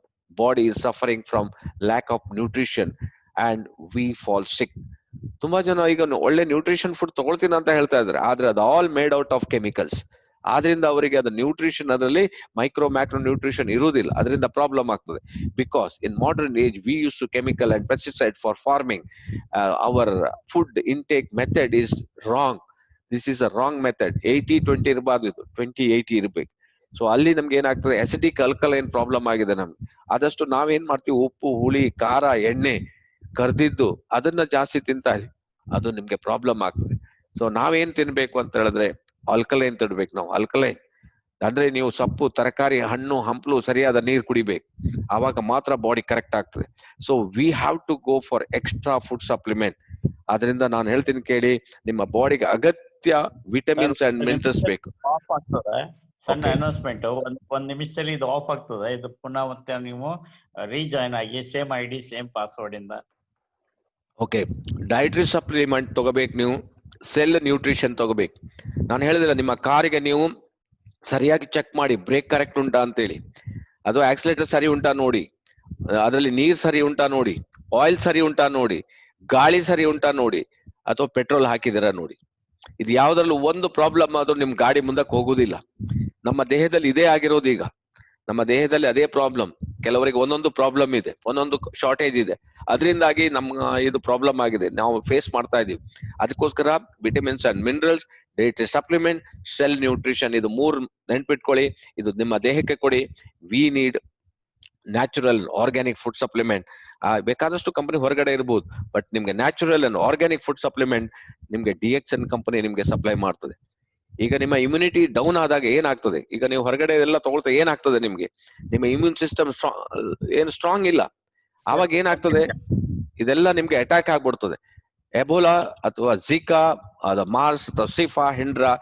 body is suffering from lack of nutrition and we fall sick. ತುಂಬಾ ಜನ ಈಗ ಒಳ್ಳೆ ನ್ಯೂಟ್ರಿಷನ್ ಫುಡ್ ತಗೊಳ್ತೀನಿ ಅಂತ ಹೇಳ್ತಾ ಇದ್ದಾರೆ, ಆದ್ರೆ ಅದು all made out of chemicals. ಆದ್ರಿಂದ ಅವರಿಗೆ ಅದು ನ್ಯೂಟ್ರಿಷನ್, ಅದರಲ್ಲಿ ಮೈಕ್ರೋ ಮ್ಯಾಕ್ರೋ ನ್ಯೂಟ್ರಿಷನ್ ಇರುವುದಿಲ್ಲ. ಅದರಿಂದ ಪ್ರಾಬ್ಲಮ್ ಆಗ್ತದೆ. Because in modern age we use to chemical and pesticide for farming. Our food intake method is wrong. This is a wrong method. 80-20 ಇರಬಾರ್ದು, ಇದು 20-80 ಇರ್ಬೇಕು. ಸೊ ಅಲ್ಲಿ ನಮ್ಗೆ ಏನಾಗ್ತದೆ, ಅಸಿಡಿಕ್ ಅಲ್ಕಲೈನ್ ಪ್ರಾಬ್ಲಮ್ ಆಗಿದೆ ನಮ್ಗೆ. ಆದಷ್ಟು ನಾವೇನ್ ಮಾಡ್ತೀವಿ, ಉಪ್ಪು, ಹುಳಿ, ಖಾರ, ಎಣ್ಣೆ ಕರ್ದಿದ್ದು ಅದನ್ನ ಜಾಸ್ತಿ ತಿಂತಾ ಇದೀವಿ. ಅದು ನಿಮ್ಗೆ ಪ್ರಾಬ್ಲಮ್ ಆಗ್ತದೆ. ಸೊ ನಾವೇನ್ ತಿನ್ಬೇಕು ಅಂತ ಹೇಳಿದ್ರೆ, ಆಲ್ಕಲೈನ್ ತಿನ್ಬೇಕು ನಾವು. ಆಲ್ಕಲೈನ್ ಅಂದ್ರೆ ನೀವು ಸೊಪ್ಪು, ತರಕಾರಿ, ಹಣ್ಣು, ಹಂಪಲು, ಸರಿಯಾದ ನೀರು ಕುಡಿಬೇಕು. ಆವಾಗ ಮಾತ್ರ ಬಾಡಿ ಕರೆಕ್ಟ್ ಆಗ್ತದೆ. So we have to go for extra food supplement. ಅದರಿಂದ ನಾನು ಹೇಳ್ತೀನಿ ಕೇಳಿ, ನಿಮ್ಮ ಬಾಡಿಗೆ ಅಗತ್ಯ ವಿಟಮಿನ್ಸ್ ಅಂಡ್ ಮಿನರಲ್ಸ್ ಬೇಕು. ಆಫ್ ಆಗ್ತದೆ. ಸಣ್ಣ ಅನೌನ್ಸ್ಮೆಂಟ್, ಒಂದ್ ನಿಮಿಷದಲ್ಲಿ ಇದು ಆಫ್ ಆಗ್ತದೆ. ಇದು ಪುನಃ ಮತ್ತೆ ನೀವು ರೀಜಾಯ್ನ್ ಆಗಿ ಸೇಮ್ ಐಡಿ ಸೇಮ್ ಪಾಸ್ವರ್ಡ್ ಇಂದ. ಓಕೆ, ಡೈಟ್ರಿ ಸಪ್ಲಿಮೆಂಟ್ ತಗೋಬೇಕು ನೀವು. ಸೆಲ್ ನ್ಯೂಟ್ರಿಷನ್ ತಗೋಬೇಕು. ನಾನು ಹೇಳಿದ್ರೆ, ನಿಮ್ಮ ಕಾರಿಗೆ ನೀವು ಸರಿಯಾಗಿ ಚೆಕ್ ಮಾಡಿ, ಬ್ರೇಕ್ ಕರೆಕ್ಟ್ ಉಂಟಾ ಅಂತೇಳಿ, ಅದು ಆಕ್ಸಿಲೇಟರ್ ಸರಿ ಉಂಟಾ ನೋಡಿ, ಅದರಲ್ಲಿ ನೀರ್ ಸರಿ ಉಂಟಾ ನೋಡಿ, ಆಯಿಲ್ ಸರಿ ಉಂಟಾ ನೋಡಿ, ಗಾಳಿ ಸರಿ ಉಂಟಾ ನೋಡಿ, ಅಥವಾ ಪೆಟ್ರೋಲ್ ಹಾಕಿದಿರ ನೋಡಿ. ಇದು ಯಾವ್ದ್ರಲ್ಲೂ ಒಂದು ಪ್ರಾಬ್ಲಮ್ ಆದ್ರೂ ನಿಮ್ ಗಾಡಿ ಮುಂದಕ್ಕೆ ಹೋಗುದಿಲ್ಲ. ನಮ್ಮ ದೇಹದಲ್ಲಿ ಇದೇ ಆಗಿರೋದು. ಈಗ ನಮ್ಮ ದೇಹದಲ್ಲಿ ಅದೇ ಪ್ರಾಬ್ಲಮ್. ಕೆಲವರಿಗೆ ಒಂದೊಂದು ಪ್ರಾಬ್ಲಮ್ ಇದೆ, ಒಂದೊಂದು ಶಾರ್ಟೇಜ್ ಇದೆ. ಅದರಿಂದಾಗಿ ನಮ್ಮ ಇದು ಪ್ರಾಬ್ಲಮ್ ಆಗಿದೆ, ನಾವು ಫೇಸ್ ಮಾಡ್ತಾ ಇದೀವಿ. ಅದಕ್ಕೋಸ್ಕರ vitamins and minerals, dietary supplement, cell nutrition, ಇದು 3 ನೆನ್ಪಿಟ್ಕೊಳ್ಳಿ. ಇದು ನಿಮ್ಮ ದೇಹಕ್ಕೆ ಕೊಡಿ. We need natural organic food supplement. ಬೇಕಾದಷ್ಟು ಕಂಪನಿ ಹೊರಗಡೆ ಇರ್ಬೋದು, ಬಟ್ ನಿಮ್ಗೆ natural and organic food supplement ನಿಮ್ಗೆ DXN ಕಂಪನಿ ನಿಮ್ಗೆ ಸಪ್ಲೈ ಮಾಡ್ತದೆ. ಈಗ ನಿಮ್ಮ ಇಮ್ಯುನಿಟಿ ಡೌನ್ ಆದಾಗ ಏನಾಗ್ತದೆ, ಈಗ ನೀವು ಹೊರಗಡೆ ಎಲ್ಲ ತಗೊಳ್ತಾ ಏನಾಗ್ತದೆ, ನಿಮ್ಗೆ ನಿಮ್ಮ ಇಮ್ಯೂನ್ ಸಿಸ್ಟಮ್ ಏನು ಸ್ಟ್ರಾಂಗ್ ಇಲ್ಲ. ಆವಾಗ ಏನಾಗ್ತದೆ, ಇದೆಲ್ಲ ನಿಮ್ಗೆ ಅಟ್ಯಾಕ್ ಆಗ್ಬಿಡ್ತದೆ. ಎಬೋಲಾ ಅಥವಾ ಝಿಕಾ, ಅಥವಾ ಮಾರ್ಸ್ ಅಥವಾ ಸಿಫಾ, ಹಿಂಡ್ರಾ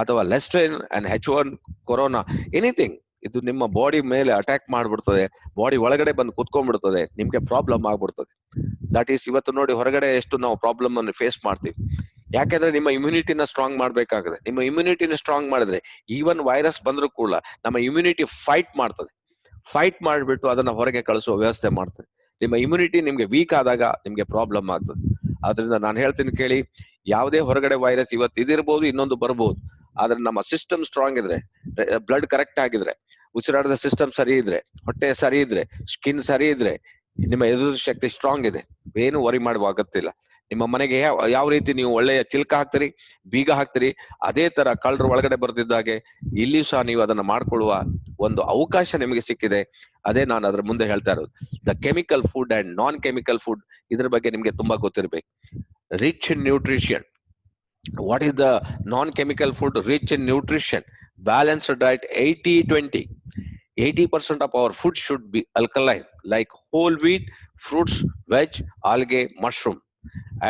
ಅಥವಾ ಲೆಸ್ಟ್ರೇನ್ ಅಂಡ್ H1 ಕೊರೋನಾ, ಎನಿಥಿಂಗ್, ಇದು ನಿಮ್ಮ ಬಾಡಿ ಮೇಲೆ ಅಟ್ಯಾಕ್ ಮಾಡ್ಬಿಡ್ತದೆ. ಬಾಡಿ ಒಳಗಡೆ ಬಂದು ಕುತ್ಕೊಂಡ್ಬಿಡ್ತದೆ, ನಿಮ್ಗೆ ಪ್ರಾಬ್ಲಮ್ ಆಗ್ಬಿಡ್ತದೆ. ದಟ್ ಈಸ್ ಇವತ್ತು ನೋಡಿ ಹೊರಗಡೆ ಎಷ್ಟು ನಾವು ಪ್ರಾಬ್ಲಮ್ ಅನ್ನು ಫೇಸ್ ಮಾಡ್ತೀವಿ. ಯಾಕೆಂದ್ರೆ ನಿಮ್ಮ ಇಮ್ಯುನಿಟಿನ ಸ್ಟ್ರಾಂಗ್ ಮಾಡ್ಬೇಕಾಗಿದೆ. ನಿಮ್ಮ ಇಮ್ಯುನಿಟಿನ ಸ್ಟ್ರಾಂಗ್ ಮಾಡಿದ್ರೆ, ಈವನ್ ವೈರಸ್ ಬಂದ್ರು ಕೂಡ ನಮ್ಮ ಇಮ್ಯುನಿಟಿ ಫೈಟ್ ಮಾಡ್ತದೆ. ಫೈಟ್ ಮಾಡಿಬಿಟ್ಟು ಅದನ್ನ ಹೊರಗೆ ಕಳಿಸುವ ವ್ಯವಸ್ಥೆ ಮಾಡ್ತದೆ. ನಿಮ್ಮ ಇಮ್ಯುನಿಟಿ ನಿಮ್ಗೆ ವೀಕ್ ಆದಾಗ ನಿಮ್ಗೆ ಪ್ರಾಬ್ಲಮ್ ಆಗ್ತದೆ. ಆದ್ರಿಂದ ನಾನು ಹೇಳ್ತೀನಿ ಕೇಳಿ, ಯಾವುದೇ ಹೊರಗಡೆ ವೈರಸ್ ಇವತ್ತು ಇದಿರ್ಬೋದು, ಇನ್ನೊಂದು ಬರ್ಬೋದು, ಆದ್ರೆ ನಮ್ಮ ಸಿಸ್ಟಮ್ ಸ್ಟ್ರಾಂಗ್ ಇದ್ರೆ, ಬ್ಲಡ್ ಕರೆಕ್ಟ್ ಆಗಿದ್ರೆ, ಉಸಿರಾಟದ ಸಿಸ್ಟಮ್ ಸರಿ ಇದ್ರೆ, ಹೊಟ್ಟೆ ಸರಿ ಇದ್ರೆ, ಸ್ಕಿನ್ ಸರಿ ಇದ್ರೆ, ನಿಮ್ಮ ಎದುರು ಶಕ್ತಿ ಸ್ಟ್ರಾಂಗ್ ಇದೆ, ಏನು ವರಿ ಮಾಡುವ ಅಗತ್ಯ ಇಲ್ಲ. ನಿಮ್ಮ ಮನೆಗೆ ಯಾವ ರೀತಿ ನೀವು ಒಳ್ಳೆಯ ಚಿಲ್ಕ ಹಾಕ್ತಿರಿ, ಬೀಗ ಹಾಕ್ತಿರಿ, ಅದೇ ತರ ಕಳ್ಳರು ಒಳಗಡೆ ಬರ್ತಿದ್ದಾಗೆ ಇಲ್ಲಿ ಸಹ ನೀವು ಅದನ್ನ ಮಾಡ್ಕೊಳ್ಳುವ ಒಂದು ಅವಕಾಶ ನಿಮಗೆ ಸಿಕ್ಕಿದೆ. ಅದೇ ನಾನು ಅದ್ರ ಮುಂದೆ ಹೇಳ್ತಾ ಇರೋದು. The chemical food and non chemical food, ಇದ್ರ ಬಗ್ಗೆ ನಿಮ್ಗೆ ತುಂಬಾ ಗೊತ್ತಿರ್ಬೇಕು. Rich in nutrition. What is the non-chemical food rich in nutrition? Balanced diet 80-20. 80% of our food should be alkaline, like whole wheat, fruits, veg, algae, mushroom.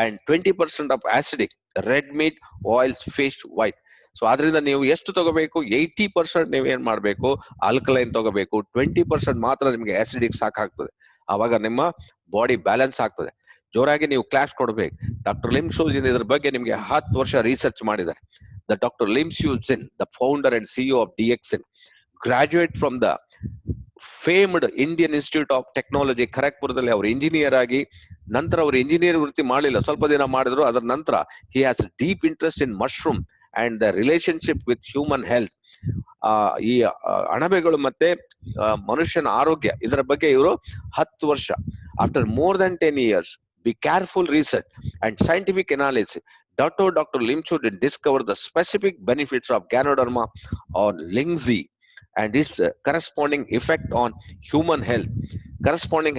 And 20% of acidic, red meat, oils, fish, white. So ಆದ್ರಿಂದ ನೀವು ಎಷ್ಟು ತಗೋಬೇಕು, 80% ನೀವು ಏನ್ ಮಾಡ್ಬೇಕು, alkaline ತಗೋಬೇಕು. 20% ಮಾತ್ರ ನಿಮ್ಗೆ ಆಸಿಡಿಕ್ ಸಾಕಾಗ್ತದೆ. ಆವಾಗ ನಿಮ್ಮ ಬಾಡಿ ಬ್ಯಾಲೆನ್ಸ್ ಆಗ್ತದೆ. ಜೋರಾಗಿ ನೀವು ಕ್ಲಾಸ್ ಕೊಡ್ಬೇಕು. ಡಾಕ್ಟರ್ ಲಿಮ್ಸೂಜಿನ್ ಇದ್ರ ಬಗ್ಗೆ ನಿಮ್ಗೆ 10 ವರ್ಷ ರಿಸರ್ಚ್ ಮಾಡಿದ್ದಾರೆ. The doctor Lim Siow Jin, the founder and CEO of DXN, graduate from the famed Indian Institute of Technology ಖರಗ್ಪುರದಲ್ಲಿ ಅವರು ಇಂಜಿನಿಯರ್ ಆಗಿ, ನಂತರ ಅವರು ಇಂಜಿನಿಯರ್ ವೃತ್ತಿ ಮಾಡಲಿಲ್ಲ, ಸ್ವಲ್ಪ ದಿನ ಮಾಡಿದ್ರು. ಅದರ ನಂತರ he has deep interest in mushroom and the relationship with human health. ಈ ಅಣಬೆಗಳು ಮತ್ತೆ ಮನುಷ್ಯನ ಆರೋಗ್ಯ, ಇದರ ಬಗ್ಗೆ ಇವರು 10 ವರ್ಷ, after more than 10 years, be careful research and scientific analysis, Dr. Limshood discovered the specific benefits of Ganoderma on Lingzi and its corresponding effect on human health. Corresponding